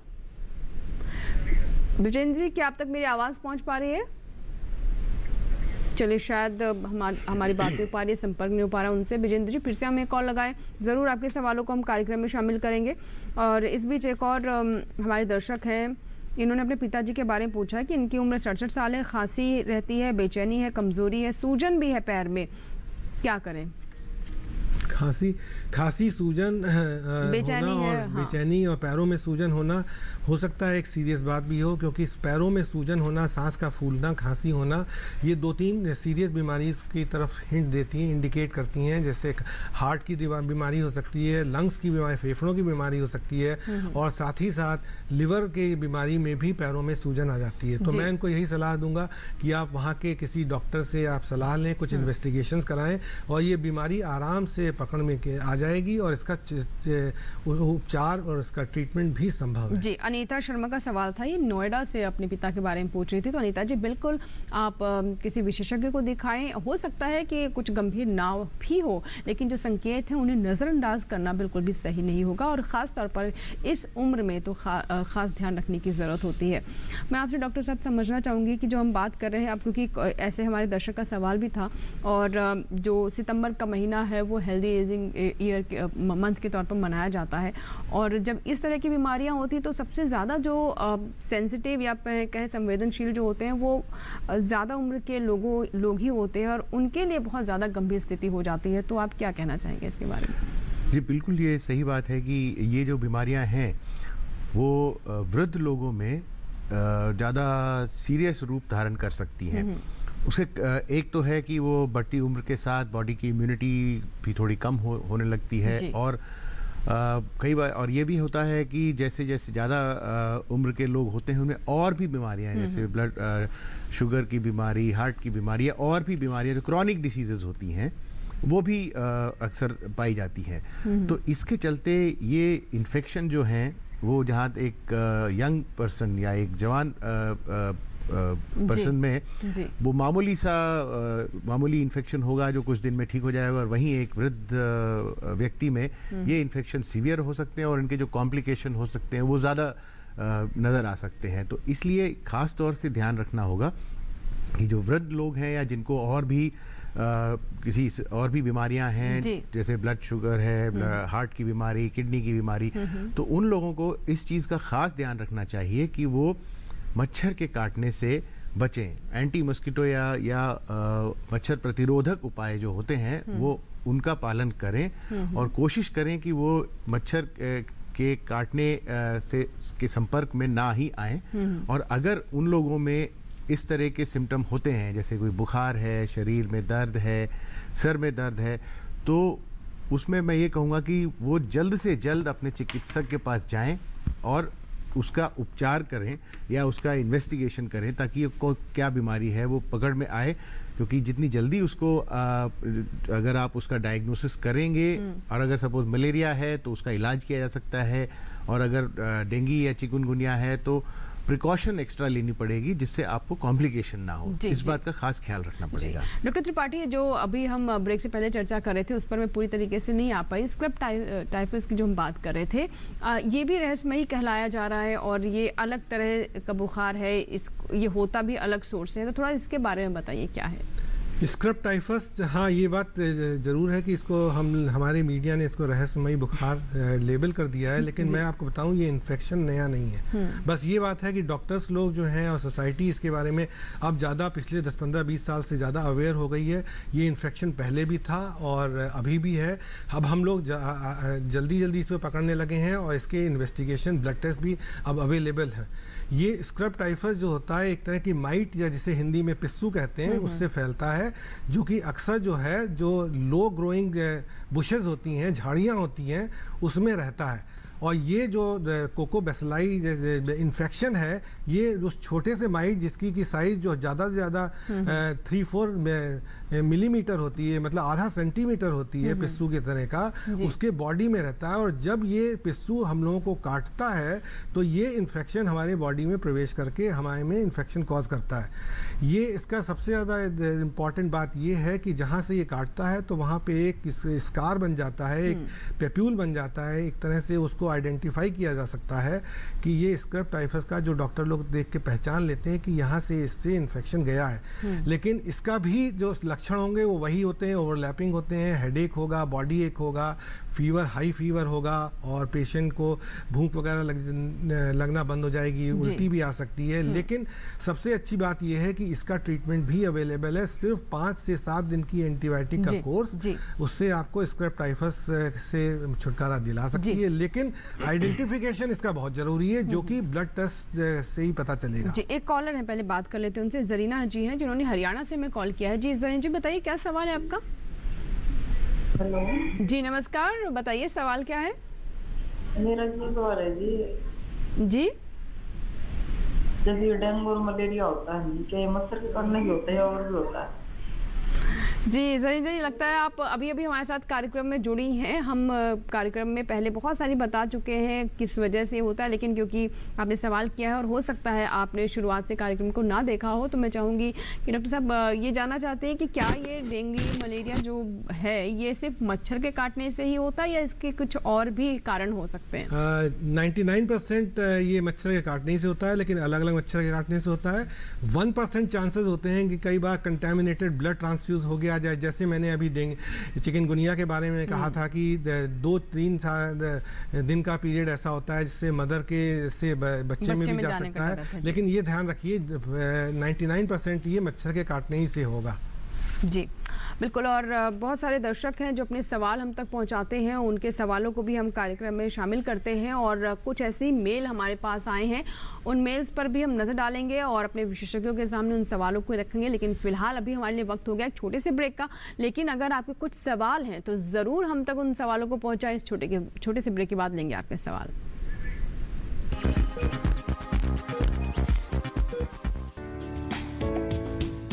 विजेंद्र जी, क्या आप तक मेरी आवाज पहुंच पा रही है? चलिए, शायद हमारी बात नहीं हो पा रही है, संपर्क नहीं हो पा रहा उनसे। विजेंद्र जी, फिर से हम एक कॉल लगाएं, ज़रूर आपके सवालों को हम कार्यक्रम में शामिल करेंगे। और इस बीच एक और हमारे दर्शक हैं, इन्होंने अपने पिताजी के बारे में पूछा है कि इनकी उम्र 67 साल है, खांसी रहती है, बेचैनी है, कमजोरी है, सूजन भी है पैर में, क्या करें? खांसी सूजन होना और बेचैनी और पैरों में सूजन होना हो सकता है एक सीरियस बात भी हो, क्योंकि पैरों में सूजन होना, सांस का फूलना, खांसी होना, ये 2-3 सीरियस बीमारी की तरफ हिंट देती हैं, इंडिकेट करती हैं। जैसे हार्ट की बीमारी हो सकती है, लंग्स की बीमारी, फेफड़ों की बीमारी हो सकती है और साथ ही साथ लिवर की बीमारी में भी पैरों में सूजन आ जाती है। तो मैं इनको यही सलाह दूंगा कि आप वहाँ के किसी डॉक्टर से आप सलाह लें, कुछ इन्वेस्टिगेशंस कराएं और ये बीमारी आराम से पकड़ में आ जाएगी और इसका उपचार और इसका ट्रीटमेंट भी संभव है। जी, अनीता शर्मा का सवाल था, ये नोएडा से अपने पिता के बारे में पूछ रही थी। तो अनीता जी, बिल्कुल आप किसी विशेषज्ञ को दिखाएं। हो सकता है कि कुछ गंभीर ना भी हो, लेकिन जो संकेत हैं उन्हें नज़रअंदाज करना बिल्कुल भी सही नहीं होगा और ख़ास तौर पर इस उम्र में तो ख़ास ध्यान रखने की ज़रूरत होती है। मैं आपसे डॉक्टर साहब समझना चाहूँगी कि जो हम बात कर रहे हैं अब, क्योंकि ऐसे हमारे दर्शक का सवाल भी था, और जो सितंबर का महीना है वो हेल्दी एजिंग ईयर मंथ के तौर पर मनाया जाता है, और जब इस तरह की बीमारियां होती हैं तो सबसे ज़्यादा जो सेंसिटिव या कहे संवेदनशील जो होते हैं वो ज़्यादा उम्र के लोग ही होते हैं और उनके लिए बहुत ज़्यादा गंभीर स्थिति हो जाती है। तो आप क्या कहना चाहेंगे इसके बारे में? जी बिल्कुल, ये सही बात है कि ये जो बीमारियां हैं वो वृद्ध लोगों में ज़्यादा सीरियस रूप धारण कर सकती हैं। उसे एक तो है कि वो बढ़ती उम्र के साथ बॉडी की इम्यूनिटी भी थोड़ी कम होने लगती है और कई बार और ये भी होता है कि जैसे जैसे ज़्यादा उम्र के लोग होते हैं उनमें और भी बीमारियां हैं, जैसे ब्लड शुगर की बीमारी, हार्ट की बीमारी और भी बीमारियां जो क्रॉनिक डिसीजेज होती हैं वो भी अक्सर पाई जाती हैं। तो इसके चलते ये इन्फेक्शन जो हैं वो जहाँ एक यंग पर्सन या एक जवान पर्सन में वो मामूली इन्फेक्शन होगा जो कुछ दिन में ठीक हो जाएगा, और वहीं एक वृद्ध व्यक्ति में ये इन्फेक्शन सीवियर हो सकते हैं और इनके जो कॉम्प्लिकेशन हो सकते हैं वो ज़्यादा नज़र आ सकते हैं। तो इसलिए ख़ास तौर से ध्यान रखना होगा कि जो वृद्ध लोग हैं या जिनको और भी किसी और भी बीमारियां हैं, जैसे ब्लड शुगर है, हार्ट की बीमारी, किडनी की बीमारी, तो उन लोगों को इस चीज़ का ख़ास ध्यान रखना चाहिए कि वो मच्छर के काटने से बचें। एंटी मस्किटो या मच्छर प्रतिरोधक उपाय जो होते हैं वो उनका पालन करें और कोशिश करें कि वो मच्छर के काटने से के संपर्क में ना ही आए। और अगर उन लोगों में इस तरह के सिम्टम होते हैं, जैसे कोई बुखार है, शरीर में दर्द है, सर में दर्द है, तो उसमें मैं ये कहूँगा कि वो जल्द से जल्द अपने चिकित्सक के पास जाएं और उसका उपचार करें या उसका इन्वेस्टिगेशन करें ताकि को क्या बीमारी है वो पकड़ में आए। क्योंकि जितनी जल्दी उसको अगर आप उसका डायग्नोसिस करेंगे और अगर सपोज मलेरिया है तो उसका इलाज किया जा सकता है, और अगर डेंगू या चिकनगुनिया है तो प्रिकॉशन एक्स्ट्रा लेनी पड़ेगी जिससे आपको कॉम्प्लिकेशन ना हो। इस बात का खास ख्याल रखना पड़ेगा। डॉक्टर त्रिपाठी, जो अभी हम ब्रेक से पहले चर्चा कर रहे थे उस पर मैं पूरी तरीके से नहीं आ पाई। स्क्रब टाइफस की जो हम बात कर रहे थे, ये भी रहस्यमयी कहलाया जा रहा है और ये अलग तरह का बुखार है, ये होता भी अलग सोर्स से है, तो थोड़ा इसके बारे में बताइए क्या है। स्क्रब टाइफस, हाँ ये बात ज़रूर है कि इसको हमारे मीडिया ने इसको रहस्यमयी बुखार लेबल कर दिया है, लेकिन मैं आपको बताऊं ये इन्फेक्शन नया नहीं है। बस ये बात है कि डॉक्टर्स लोग जो हैं और सोसाइटी इसके बारे में अब ज़्यादा पिछले 10, 15, 20 साल से ज़्यादा अवेयर हो गई है। ये इन्फेक्शन पहले भी था और अभी भी है। अब हम लोग जल्दी जल्दी इसको पकड़ने लगे हैं और इसके इन्वेस्टिगेशन ब्लड टेस्ट भी अब अवेलेबल है। ये स्क्रब टाइफस जो होता है एक तरह की माइट या जिसे हिंदी में पिस्सू कहते हैं उससे फैलता है, जो कि अक्सर जो है जो लो ग्रोइंग बुशेस होती हैं, झाड़ियाँ होती हैं, उसमें रहता है। और ये जो कोकोबैसिलाई इन्फेक्शन है ये उस छोटे से माइट जिसकी की साइज़ जो ज़्यादा से ज़्यादा 3-4 मिलीमीटर होती है, मतलब आधा सेंटीमीटर होती है पिस्सू की तरह का, उसके बॉडी में रहता है। और जब ये पिस्सू हम लोगों को काटता है तो ये इन्फेक्शन हमारे बॉडी में प्रवेश करके हमारे में इन्फेक्शन कॉज करता है। ये इसका सबसे ज़्यादा इम्पॉर्टेंट बात ये है कि जहाँ से ये काटता है तो वहाँ पे एक स्कार बन जाता है, एक पेप्यूल बन जाता है। एक तरह से उसको आइडेंटिफाई किया जा सकता है कि ये स्क्रब टाइफस का, जो डॉक्टर लोग देख के पहचान लेते हैं कि यहाँ से इससे इन्फेक्शन गया है। लेकिन इसका भी जो लक्षण होंगे वो वही होते हैं, ओवरलैपिंग होते हैं। हेडेक होगा, बॉडी एक होगा, फीवर, हाई फीवर होगा और पेशेंट को भूख वगैरह लगना बंद हो जाएगी, उल्टी भी आ सकती है। लेकिन सबसे अच्छी बात यह है कि इसका ट्रीटमेंट भी अवेलेबल है। सिर्फ 5 से 7 दिन की एंटीबायोटिक का कोर्स, उससे आपको स्क्रब टाइफस से छुटकारा दिला सकती है। लेकिन आइडेंटिफिकेशन इसका बहुत जरूरी है, जो कि ब्लड टेस्ट से ही पता चलेगा। जी, एक कॉलर है, पहले बात कर लेते हैं उनसे। जरीना जी हैं जिन्होंने हरियाणा से हमें कॉल किया है। जी जरीना जी, बताइए क्या सवाल है आपका? हेलो जी नमस्कार, बताइए सवाल क्या है? मेरा ये सवाल है जी, जैसे डेंगू और मलेरिया होता है, क्या मच्छर के काटने की होता है और भी होता है? जी जरीना जी, लगता है आप अभी अभी हमारे साथ कार्यक्रम में जुड़ी हैं। हम कार्यक्रम में पहले बहुत सारी बता चुके हैं किस वजह से होता है, लेकिन क्योंकि आपने सवाल किया है और हो सकता है आपने शुरुआत से कार्यक्रम को ना देखा हो, तो मैं चाहूँगी कि डॉक्टर साहब ये जानना चाहते हैं कि क्या ये डेंगू मलेरिया जो है ये सिर्फ मच्छर के काटने से ही होता है या इसके कुछ और भी कारण हो सकते हैं? 99% ये मच्छर के काटने से होता है, लेकिन अलग अलग मच्छर के काटने से होता है। 1% चांसेस होते हैं कि कई बार कंटेमिनेटेड ब्लड ट्रांसफ्यूज हो गया जाए। जैसे मैंने अभी चिकनगुनिया के बारे में कहा था कि 2-3 दिन का पीरियड ऐसा होता है जिससे मदर के से बच्चे में भी जा सकता है। लेकिन ये ध्यान रखिए 99% ये मच्छर के काटने ही से होगा। जी बिल्कुल। और बहुत सारे दर्शक हैं जो अपने सवाल हम तक पहुंचाते हैं, उनके सवालों को भी हम कार्यक्रम में शामिल करते हैं। और कुछ ऐसी मेल हमारे पास आए हैं, उन मेल्स पर भी हम नज़र डालेंगे और अपने विशेषज्ञों के सामने उन सवालों को रखेंगे। लेकिन फिलहाल अभी हमारे लिए वक्त हो गया एक छोटे से ब्रेक का। लेकिन अगर आपके कुछ सवाल हैं तो ज़रूर हम तक उन सवालों को पहुँचाएं। इस छोटे से ब्रेक के बाद लेंगे आपके सवाल।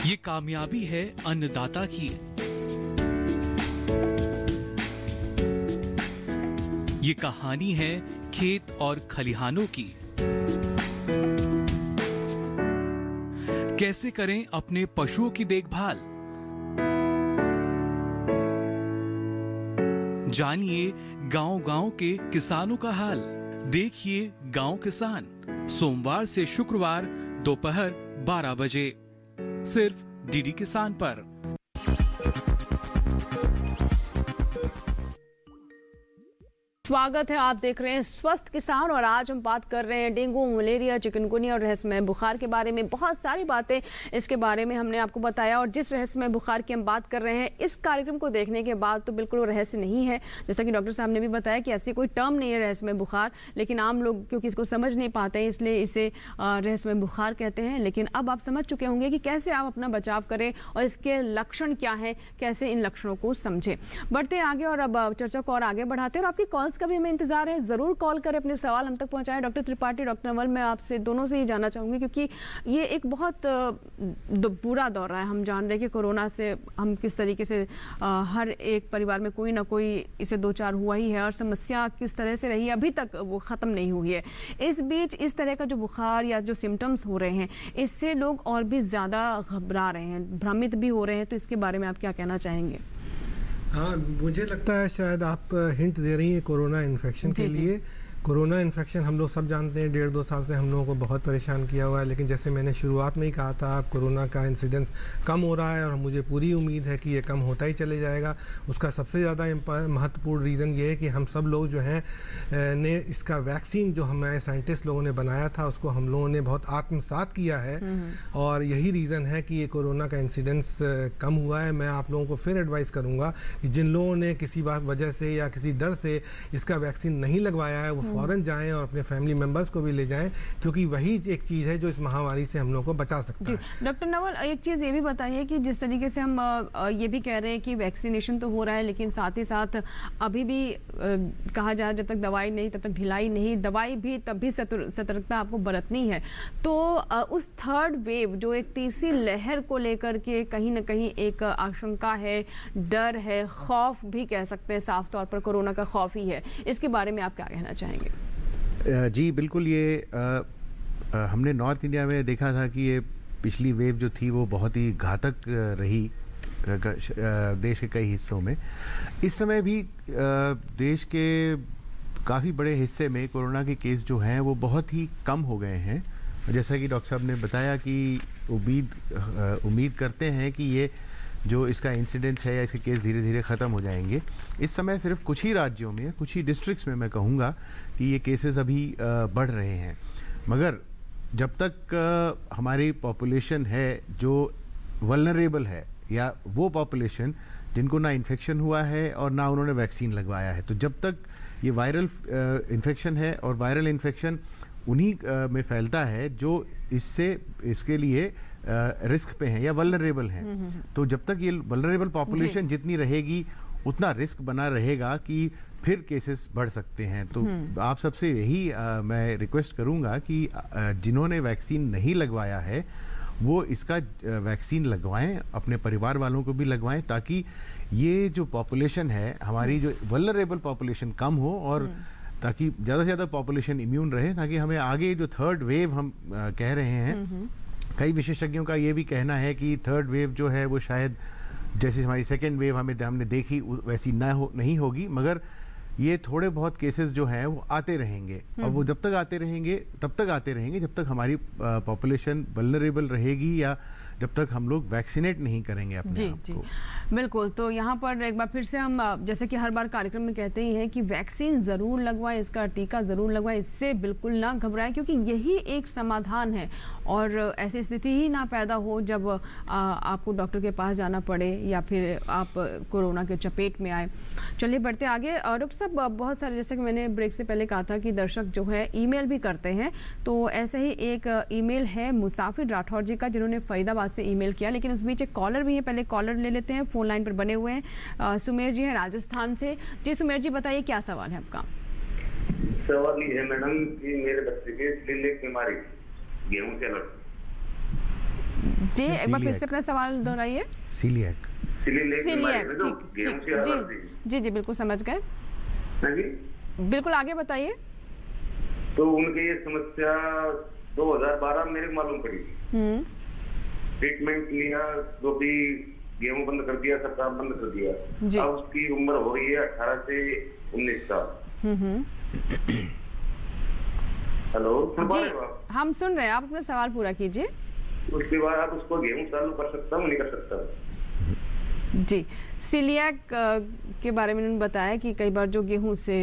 ये कामयाबी है अन्नदाता की, ये कहानी है खेत और खलिहानों की। कैसे करें अपने पशुओं की देखभाल, जानिए गांव-गांव के किसानों का हाल। देखिए गांव किसान, सोमवार से शुक्रवार दोपहर 12 बजे सिर्फ डीडी किसान पर। स्वागत है, आप देख रहे हैं स्वस्थ किसान और आज हम बात कर रहे हैं डेंगू, मलेरिया, चिकनगुनिया और रहस्यमय बुखार के बारे में। बहुत सारी बातें इसके बारे में हमने आपको बताया और जिस रहस्यमय बुखार की हम बात कर रहे हैं इस कार्यक्रम को देखने के बाद तो बिल्कुल वो रहस्य नहीं है। जैसा कि डॉक्टर साहब ने भी बताया कि ऐसी कोई टर्म नहीं है रहस्यमय बुखार, लेकिन आम लोग क्योंकि इसको समझ नहीं पाते हैं इसलिए इसे रहस्यमय बुखार कहते हैं। लेकिन अब आप समझ चुके होंगे कि कैसे आप अपना बचाव करें और इसके लक्षण क्या हैं, कैसे इन लक्षणों को समझें। बढ़ते आगे और अब चर्चा को और आगे बढ़ाते हैं और आपकी कॉल्स का भी हमें इंतजार है। जरूर कॉल करें, अपने सवाल हम तक पहुंचाएं। डॉक्टर त्रिपाठी, डॉक्टर नवल, मैं आपसे दोनों से ही जानना चाहूंगी क्योंकि ये एक बहुत बुरा दौर है। हम जान रहे हैं कि कोरोना से हम किस तरीके से हर एक परिवार में कोई ना कोई इसे 2-4 हुआ ही है और समस्या किस तरह से रही अभी तक वो ख़त्म नहीं हुई है। इस बीच इस तरह का जो बुखार या जो सिम्टम्स हो रहे हैं इससे लोग और भी ज़्यादा घबरा रहे हैं, भ्रमित भी हो रहे हैं। तो इसके बारे में आप क्या कहना चाहेंगे? हाँ, मुझे लगता है शायद आप हिंट दे रही हैं कोरोना इन्फेक्शन के लिए। कोरोना इन्फेक्शन हम लोग सब जानते हैं 1.5-2 साल से हम लोगों को बहुत परेशान किया हुआ है, लेकिन जैसे मैंने शुरुआत में ही कहा था, अब कोरोना का इंसिडेंस कम हो रहा है और मुझे पूरी उम्मीद है कि ये कम होता ही चले जाएगा। उसका सबसे ज़्यादा महत्वपूर्ण रीज़न ये है कि हम सब लोग जो हैं ने इसका वैक्सीन जो हमारे साइंटिस्ट लोगों ने बनाया था उसको हम लोगों ने बहुत आत्मसात किया है और यही रीज़न है कि ये कोरोना का इंसिडेंस कम हुआ है। मैं आप लोगों को फिर एडवाइस करूँगा कि जिन लोगों ने किसी वजह से या किसी डर से इसका वैक्सीन नहीं लगवाया है वो फ़ौरन जाएं और अपने फैमिली मेम्बर्स को भी ले जाएं, क्योंकि वही एक चीज़ है जो इस महामारी से हम लोगों को बचा सकता है। डॉक्टर नवल, एक चीज़ ये भी बताइए कि जिस तरीके से हम ये भी कह रहे हैं कि वैक्सीनेशन तो हो रहा है, लेकिन साथ ही साथ अभी भी कहा जा रहा है जब तक दवाई नहीं तब तक ढिलाई नहीं, दवाई भी तब भी सतर्कता आपको बरतनी है। तो उस थर्ड वेव जो एक तीसरी लहर को लेकर के कहीं ना कहीं एक आशंका है, डर है, खौफ भी कह सकते हैं, साफ तौर पर कोरोना का खौफ ही है, इसके बारे में आप क्या कहना चाहेंगे? जी बिल्कुल, ये हमने नॉर्थ इंडिया में देखा था कि ये पिछली वेव जो थी वो बहुत ही घातक रही देश के कई हिस्सों में। इस समय भी देश के काफ़ी बड़े हिस्से में कोरोना के केस जो हैं वो बहुत ही कम हो गए हैं। जैसा कि डॉक्टर साहब ने बताया कि उम्मीद करते हैं कि ये जो इसका इंसिडेंस है या इसके केस धीरे धीरे ख़त्म हो जाएंगे। इस समय सिर्फ कुछ ही राज्यों में, कुछ ही डिस्ट्रिक्ट्स में मैं कहूँगा कि ये केसेस अभी बढ़ रहे हैं, मगर जब तक हमारी पॉपुलेशन है जो वल्नरेबल है या वो पॉपुलेशन जिनको ना इन्फेक्शन हुआ है और ना उन्होंने वैक्सीन लगवाया है, तो जब तक ये वायरल इन्फेक्शन है और वायरल इन्फेक्शन उन्हीं में फैलता है जो इसके लिए रिस्क पे हैं या वल्नरेबल हैं। तो जब तक ये वल्नरेबल पॉपुलेशन जितनी रहेगी उतना रिस्क बना रहेगा कि फिर केसेस बढ़ सकते हैं। तो आप सबसे यही मैं रिक्वेस्ट करूंगा कि जिन्होंने वैक्सीन नहीं लगवाया है वो इसका वैक्सीन लगवाएं, अपने परिवार वालों को भी लगवाएं, ताकि ये जो पॉपुलेशन है हमारी, जो वल्नरेबल पॉपुलेशन कम हो और ताकि ज़्यादा से ज़्यादा पॉपुलेशन इम्यून रहे, ताकि हमें आगे जो थर्ड वेव हम कह रहे हैं, कई विशेषज्ञों का ये भी कहना है कि थर्ड वेव जो है वो शायद जैसे हमारी सेकेंड वेव हमने देखी वैसी नहीं होगी, मगर ये थोड़े बहुत केसेस जो हैं वो आते रहेंगे और वो जब तक आते रहेंगे तब तक आते रहेंगे जब तक हमारी पॉपुलेशन वल्नरेबल रहेगी या जब तक हम लोग वैक्सीनेट नहीं करेंगे अपने आप को। बिल्कुल। तो यहाँ पर एक बार फिर से हम जैसे कि हर बार कार्यक्रम में कहते ही हैं कि वैक्सीन ज़रूर लगवाएं, इसका टीका ज़रूर लगवाएं, इससे बिल्कुल ना घबराएं, क्योंकि यही एक समाधान है और ऐसी स्थिति ही ना पैदा हो जब आपको डॉक्टर के पास जाना पड़े या फिर आप कोरोना के चपेट में आए। चलिए बढ़ते आगे। डॉक्टर साहब, बहुत सारे, जैसे कि मैंने ब्रेक से पहले कहा था कि दर्शक जो है ईमेल भी करते हैं, तो ऐसे ही एक ईमेल है मुसाफिर राठौर जी का, जिन्होंने फरीदाबाद से ईमेल किया, लेकिन उस बीच एक कॉलर भी है। पहले कॉलर ले लेते हैं, फोन लाइन पर बने हुए हैं। सुमेर जी हैं राजस्थान से। जी सुमेर जी, बताइए क्या सवाल है आपका? सवाल ये है मैडम कि मेरे बच्चे के सीलिएक बीमारी, गेहूं से अलग। जी एक बार फिर से अपना सवाल दोहराइए। सीलिएक जी जी बिल्कुल समझ गए। बिल्कुल आगे बताइए। तो उनके ये समस्या 2012 में मेरे मालूम पड़ी। ट्रीटमेंट लिया, जो भी गेहूं बंद कर दिया, सरकार बंद कर दिया। अब उसकी उम्र हो रही है 18 से 19 साल। हेलो जी, हम सुन रहे हैं, आप अपना सवाल पूरा कीजिए। उसके बाद आप उसको गेहूं चालू कर सकता हूँ, नहीं कर सकता? जी, सीलिएक के बारे में उन्होंने बताया कि कई बार जो गेहूं से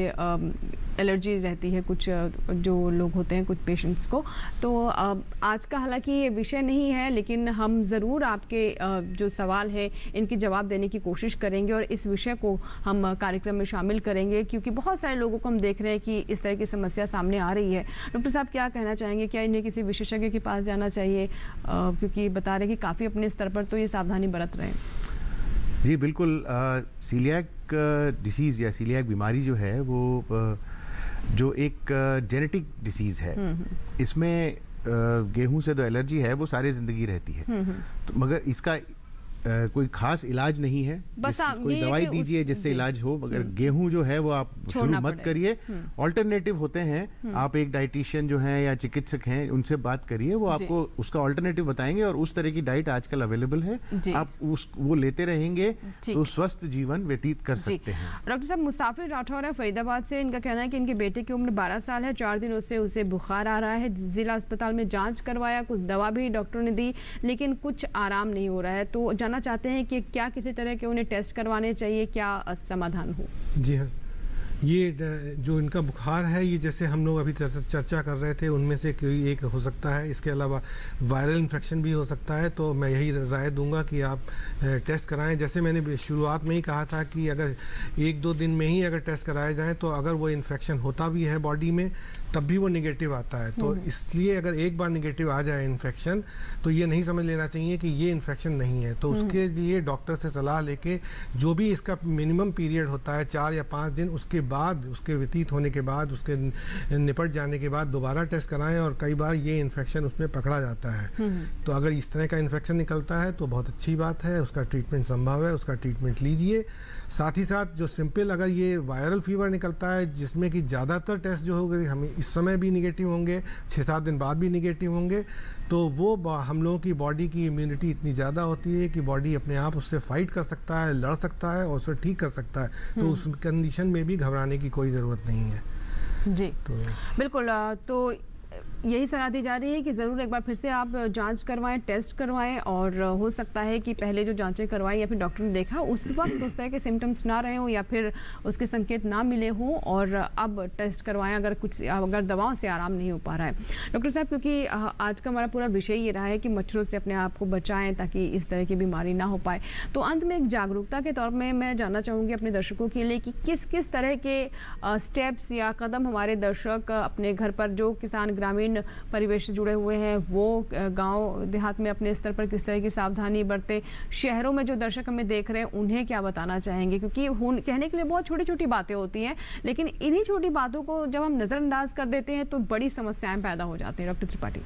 एलर्जी रहती है कुछ जो लोग होते हैं, कुछ पेशेंट्स को। तो आज का हालांकि ये विषय नहीं है, लेकिन हम ज़रूर आपके जो सवाल है इनकी जवाब देने की कोशिश करेंगे और इस विषय को हम कार्यक्रम में शामिल करेंगे, क्योंकि बहुत सारे लोगों को हम देख रहे हैं कि इस तरह की समस्या सामने आ रही है। डॉक्टर साहब क्या कहना चाहेंगे, क्या इन्हें किसी विशेषज्ञ के पास जाना चाहिए, क्योंकि बता रहे कि काफ़ी अपने स्तर पर तो ये सावधानी बरत रहे हैं? जी बिल्कुल। सीलिएक डिसीज़ या सीलिएक बीमारी जो है वो जो एक जेनेटिक डिसीज़ है, इसमें गेहूं से जो एलर्जी है वो सारी ज़िंदगी रहती है। तो मगर इसका कोई खास इलाज नहीं है, बस कोई दवाई दीजिए जिससे इलाज हो, मगर गेहूं जो है वो आप शुरू मत करिए। ऑल्टरनेटिव होते हैं, आप एक डाइटिशियन जो है या चिकित्सक हैं उनसे बात करिए, वो आपको उसका ऑल्टरनेटिव बताएंगे और उस तरह की डाइट आजकल अवेलेबल है, आप वो लेते रहेंगे तो स्वस्थ जीवन व्यतीत कर सकते हैं। डॉक्टर साहब, मुसाफिर राठौर है फरीदाबाद से, इनका कहना है कि इनके बेटे की उम्र 12 साल है, 4 दिनों से उसे बुखार आ रहा है, जिला अस्पताल में जांच करवाया, कुछ दवा भी डॉक्टरों ने दी, लेकिन कुछ आराम नहीं हो रहा है। तो जानना चाहते हैं कि क्या किसी तरह के उन्हें टेस्ट करवाने चाहिए, क्या समाधान हो? जी हाँ, ये जो इनका बुखार है, ये जैसे हम लोग अभी चर्चा कर रहे थे उनमें से कोई एक हो सकता है, इसके अलावा वायरल इन्फेक्शन भी हो सकता है। तो मैं यही राय दूंगा कि आप टेस्ट कराएं। जैसे मैंने शुरुआत में ही कहा था कि अगर 1-2 दिन में ही अगर टेस्ट कराए जाएं तो अगर वो इन्फेक्शन होता भी है बॉडी में तब भी वो निगेटिव आता है। तो इसलिए अगर एक बार निगेटिव आ जाए इन्फेक्शन तो ये नहीं समझ लेना चाहिए कि ये इन्फेक्शन नहीं है। तो उसके लिए डॉक्टर से सलाह लेके जो भी इसका मिनिमम पीरियड होता है 4 या 5 दिन, उसके बाद उसके व्यतीत होने के बाद, उसके निपट जाने के बाद दोबारा टेस्ट कराएं। और कई बार ये इन्फेक्शन उसमें पकड़ा जाता है। तो अगर इस तरह का इन्फेक्शन निकलता है तो बहुत अच्छी बात है, उसका ट्रीटमेंट संभव है, उसका ट्रीटमेंट लीजिए। साथ ही साथ जो सिंपल अगर ये वायरल फीवर निकलता है जिसमें कि ज़्यादातर टेस्ट जो होंगे हमें इस समय भी निगेटिव होंगे, 6-7 दिन बाद भी निगेटिव होंगे, तो वो हम लोगों की बॉडी की इम्यूनिटी इतनी ज़्यादा होती है कि बॉडी अपने आप उससे फाइट कर सकता है, लड़ सकता है और उसे ठीक कर सकता है। तो उस कंडीशन में भी घबराने की कोई ज़रूरत नहीं है। जी तो बिल्कुल, तो यही सलाह दी जा रही है कि ज़रूर एक बार फिर से आप जांच करवाएं, टेस्ट करवाएं, और हो सकता है कि पहले जो जांचें करवाई या फिर डॉक्टर ने देखा उस वक्त उस तरह के सिम्टम्स ना रहे हों या फिर उसके संकेत ना मिले हों, और अब टेस्ट करवाएं अगर दवाओं से आराम नहीं हो पा रहा है। डॉक्टर साहब, क्योंकि आज का हमारा पूरा विषय ये रहा है कि मच्छरों से अपने आप को बचाएँ ताकि इस तरह की बीमारी ना हो पाए, तो अंत में एक जागरूकता के तौर में मैं जानना चाहूँगी अपने दर्शकों के लिए कि किस किस तरह के स्टेप्स या कदम हमारे दर्शक अपने घर पर, जो किसान ग्रामीण परिवेश से जुड़े हुए हैं, वो गांव देहात में अपने स्तर पर किस तरह की सावधानी बरते, शहरों में जो दर्शक हमें देख रहे हैं उन्हें क्या बताना चाहेंगे? क्योंकि कहने के लिए बहुत छोटी छोटी बातें होती हैं, लेकिन इन्हीं छोटी बातों को जब हम नज़रअंदाज कर देते हैं तो बड़ी समस्याएं पैदा हो जाती हैं। डॉक्टर त्रिपाठी,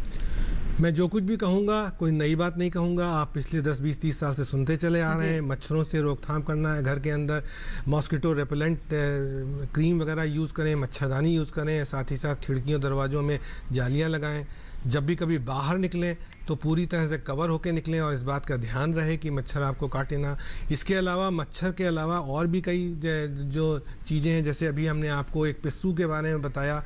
मैं जो कुछ भी कहूँगा कोई नई बात नहीं कहूँगा, आप पिछले 10, 20, 30 साल से सुनते चले आ रहे हैं। मच्छरों से रोकथाम करना है, घर के अंदर मॉस्किटो रेपेलेंट क्रीम वगैरह यूज़ करें, मच्छरदानी यूज़ करें, साथ ही साथ खिड़कियों दरवाज़ों में जालियाँ लगाएं। जब भी कभी बाहर निकलें तो पूरी तरह से कवर होकर निकलें और इस बात का ध्यान रहे कि मच्छर आपको काटे ना। इसके अलावा मच्छर के अलावा और भी कई जो चीज़ें हैं, जैसे अभी हमने आपको एक पिस्सू के बारे में बताया,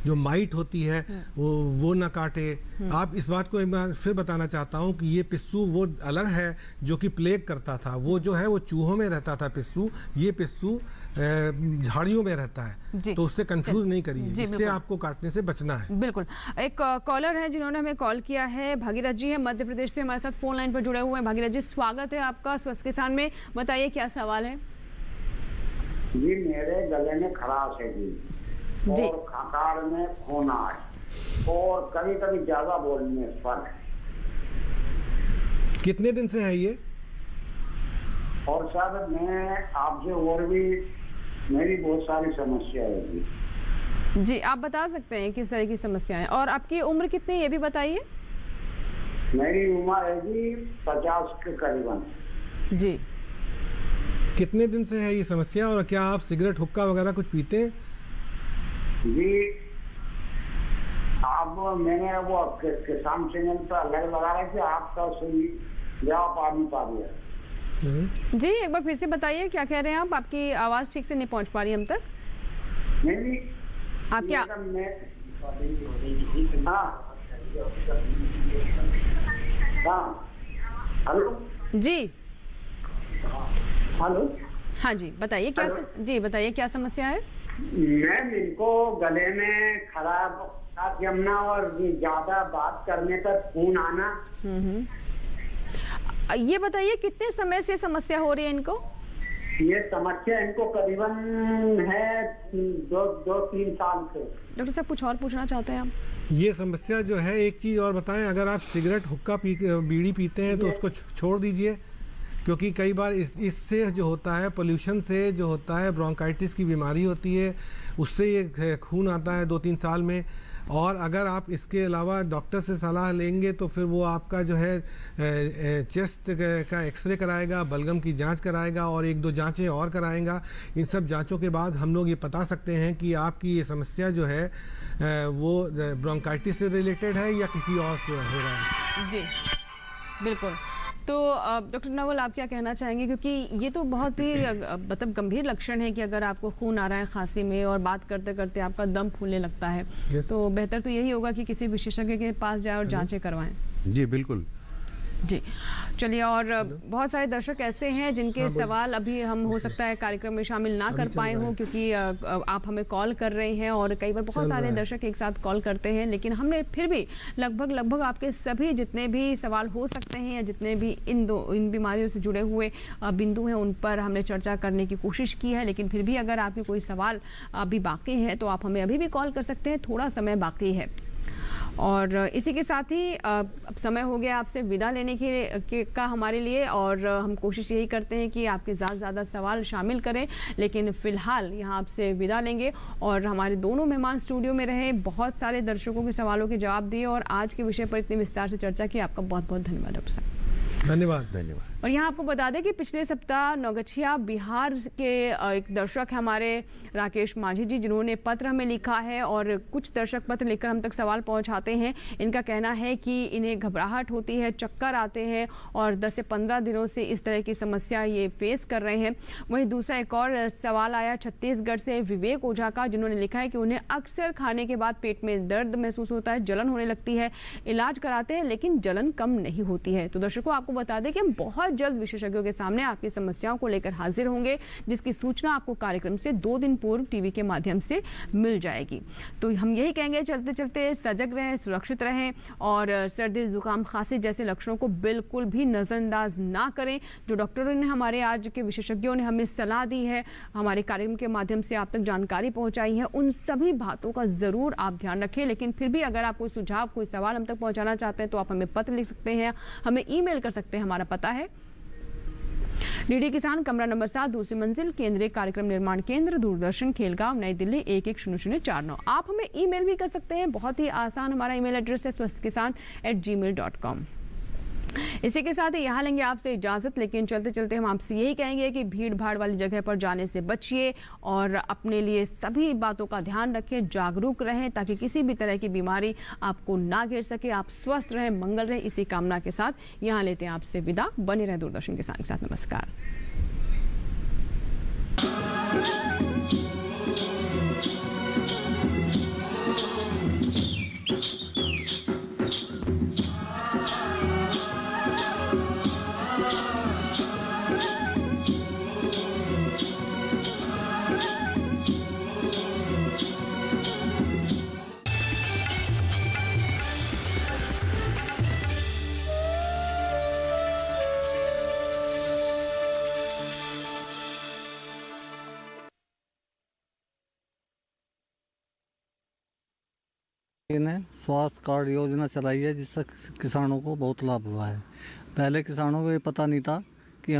जो माइट होती है वो ना काटे। आप इस बात को एक बार फिर बताना चाहता हूँ कि ये पिस्सू वो अलग है जो कि प्लेग करता था, वो जो है वो चूहों में रहता था पिस्सू, ये पिस्सू झाड़ियों में रहता है। तो उससे कंफ्यूज नहीं करिए, इससे आपको काटने से बचना है। बिल्कुल। एक कॉलर है जिन्होंने हमें कॉल किया है, भागीरथ जी है मध्य प्रदेश से, हमारे साथ फोन लाइन पर जुड़े हुए हैं। भागीरथ जी, स्वागत है आपका स्वस्थ किसान में, बताइए क्या सवाल है? जी, मेरे गले में खराश है जी, और खकार में खून है और कभी कभी ज्यादा बोलने में फर्क है। कितने दिन से है ये? और सर मैं आपसे और भी मेरी बहुत सारी समस्या है जी, आप बता सकते हैं किस तरह की समस्या है, और आपकी उम्र कितनी है ये भी बताइए। मेरी उम्र है जी 50 के करीबन। जी, कितने दिन से है ये समस्या, और क्या आप सिगरेट, हुक्का वगैरह कुछ पीते हैं? जी, अब मैंने वो किसान चैनल पर अलग लगा रहा है कि आपका सही जवाब आ नहीं पा रही है। जी, एक बार फिर से बताइए क्या कह रहे हैं आप, आपकी आवाज़ ठीक से नहीं पहुंच पा रही हम तक। नहीं, आप क्या? हेलो जी, हेलो, हाँ जी बताइए क्या जी बताइए क्या समस्या है? मैम, इनको गले में खराब जमना और ज्यादा बात करने पर खून आना। ये बताइए कितने समय से समस्या हो रही है इनको? ये समस्या इनको करीबन है 2-3 साल से। डॉक्टर साहब, कुछ और पूछना चाहते हैं आप? ये समस्या जो है, एक चीज़ और बताएं, अगर आप सिगरेट, हुक्का बीड़ी पीते हैं तो उसको छोड़ दीजिए, क्योंकि कई बार इससे जो होता है, पोल्यूशन से जो होता है, ब्रोंकाइटिस की बीमारी होती है, उससे ये खून आता है 2-3 साल में। और अगर आप इसके अलावा डॉक्टर से सलाह लेंगे तो फिर वो आपका जो है चेस्ट का एक्सरे कराएगा, बलगम की जांच कराएगा और 1-2 जांचें और कराएगा। इन सब जांचों के बाद हम लोग ये बता सकते हैं कि आपकी ये समस्या जो है वो ब्रोंकाइटिस से रिलेटेड है या किसी और से हो रहा है। जी बिल्कुल। तो डॉक्टर नवल, आप क्या कहना चाहेंगे, क्योंकि ये तो बहुत ही मतलब गंभीर लक्षण है कि अगर आपको खून आ रहा है खांसी में और बात करते करते आपका दम फूलने लगता है, तो बेहतर तो यही होगा कि किसी विशेषज्ञ के पास जाए और जांचें करवाएं। जी बिल्कुल जी, चलिए। और बहुत सारे दर्शक ऐसे हैं जिनके सवाल अभी हम हो सकता है कार्यक्रम में शामिल ना कर पाए हों, क्योंकि आप हमें कॉल कर रहे हैं और कई बार बहुत सारे दर्शक एक साथ कॉल करते हैं, लेकिन हमने फिर भी लगभग आपके सभी जितने भी सवाल हो सकते हैं या जितने भी इन बीमारियों से जुड़े हुए बिंदु हैं उन पर हमने चर्चा करने की कोशिश की है। लेकिन फिर भी अगर आपके कोई सवाल अभी बाकी है तो आप हमें अभी भी कॉल कर सकते हैं, थोड़ा समय बाकी है। और इसी के साथ ही अब समय हो गया आपसे विदा लेने का हमारे लिए, और हम कोशिश यही करते हैं कि आपके ज़्यादा से ज़्यादा सवाल शामिल करें, लेकिन फ़िलहाल यहाँ आपसे विदा लेंगे। और हमारे दोनों मेहमान स्टूडियो में रहे, बहुत सारे दर्शकों के सवालों के जवाब दिए और आज के विषय पर इतने विस्तार से चर्चा की। आपका बहुत बहुत धन्यवाद डॉक्टर साहब। धन्यवाद। और यहाँ आपको बता दें कि पिछले सप्ताह नौगछिया बिहार के एक दर्शक है हमारे राकेश माझी जी, जिन्होंने पत्र हमें लिखा है और कुछ दर्शक पत्र लिखकर हम तक सवाल पहुँचाते हैं। इनका कहना है कि इन्हें घबराहट होती है, चक्कर आते हैं और 10 से 15 दिनों से इस तरह की समस्या ये फेस कर रहे हैं। वहीं दूसरा एक और सवाल आया छत्तीसगढ़ से विवेक ओझा का, जिन्होंने लिखा है कि उन्हें अक्सर खाने के बाद पेट में दर्द महसूस होता है, जलन होने लगती है, इलाज कराते हैं लेकिन जलन कम नहीं होती है। तो दर्शकों, आपको बता दें कि हम बहुत जल्द विशेषज्ञों के सामने आपकी समस्याओं को लेकर हाजिर होंगे, जिसकी सूचना आपको कार्यक्रम से 2 दिन पूर्व टीवी के माध्यम से मिल जाएगी। तो हम यही कहेंगे, चलते चलते सजग रहें, सुरक्षित रहें और सर्दी जुकाम खांसी जैसे लक्षणों को बिल्कुल भी नज़रअंदाज ना करें। जो डॉक्टरों ने, हमारे आज के विशेषज्ञों ने हमें सलाह दी है, हमारे कार्यक्रम के माध्यम से आप तक जानकारी पहुंचाई है, उन सभी बातों का ज़रूर आप ध्यान रखें। लेकिन फिर भी अगर आप कोई सुझाव, कोई सवाल हम तक पहुँचाना चाहते हैं तो आप हमें पत्र लिख सकते हैं, हमें ईमेल कर सकते हैं। हमारा पता है डीडी किसान, कमरा नंबर 7, दूसरी मंजिल, केंद्रीय कार्यक्रम निर्माण केंद्र, दूरदर्शन, खेलगांव, नई दिल्ली 110049। आप हमें ईमेल भी कर सकते हैं, बहुत ही आसान हमारा ईमेल एड्रेस है swasthkisan@gmail.com। इसी के साथ ही यहाँ लेंगे आपसे इजाज़त, लेकिन चलते चलते हम आपसे यही कहेंगे कि भीड़ भाड़ वाली जगह पर जाने से बचिए और अपने लिए सभी बातों का ध्यान रखें, जागरूक रहें ताकि किसी भी तरह की बीमारी आपको ना घेर सके। आप स्वस्थ रहें, मंगल रहें, इसी कामना के साथ यहाँ लेते हैं आपसे विदा। बने रहें दूरदर्शन किसान के साथ। नमस्कार। ने स्वास्थ्य कार्ड योजना चलाई है जिससे किसानों को बहुत लाभ हुआ है। पहले किसानों को ये पता नहीं था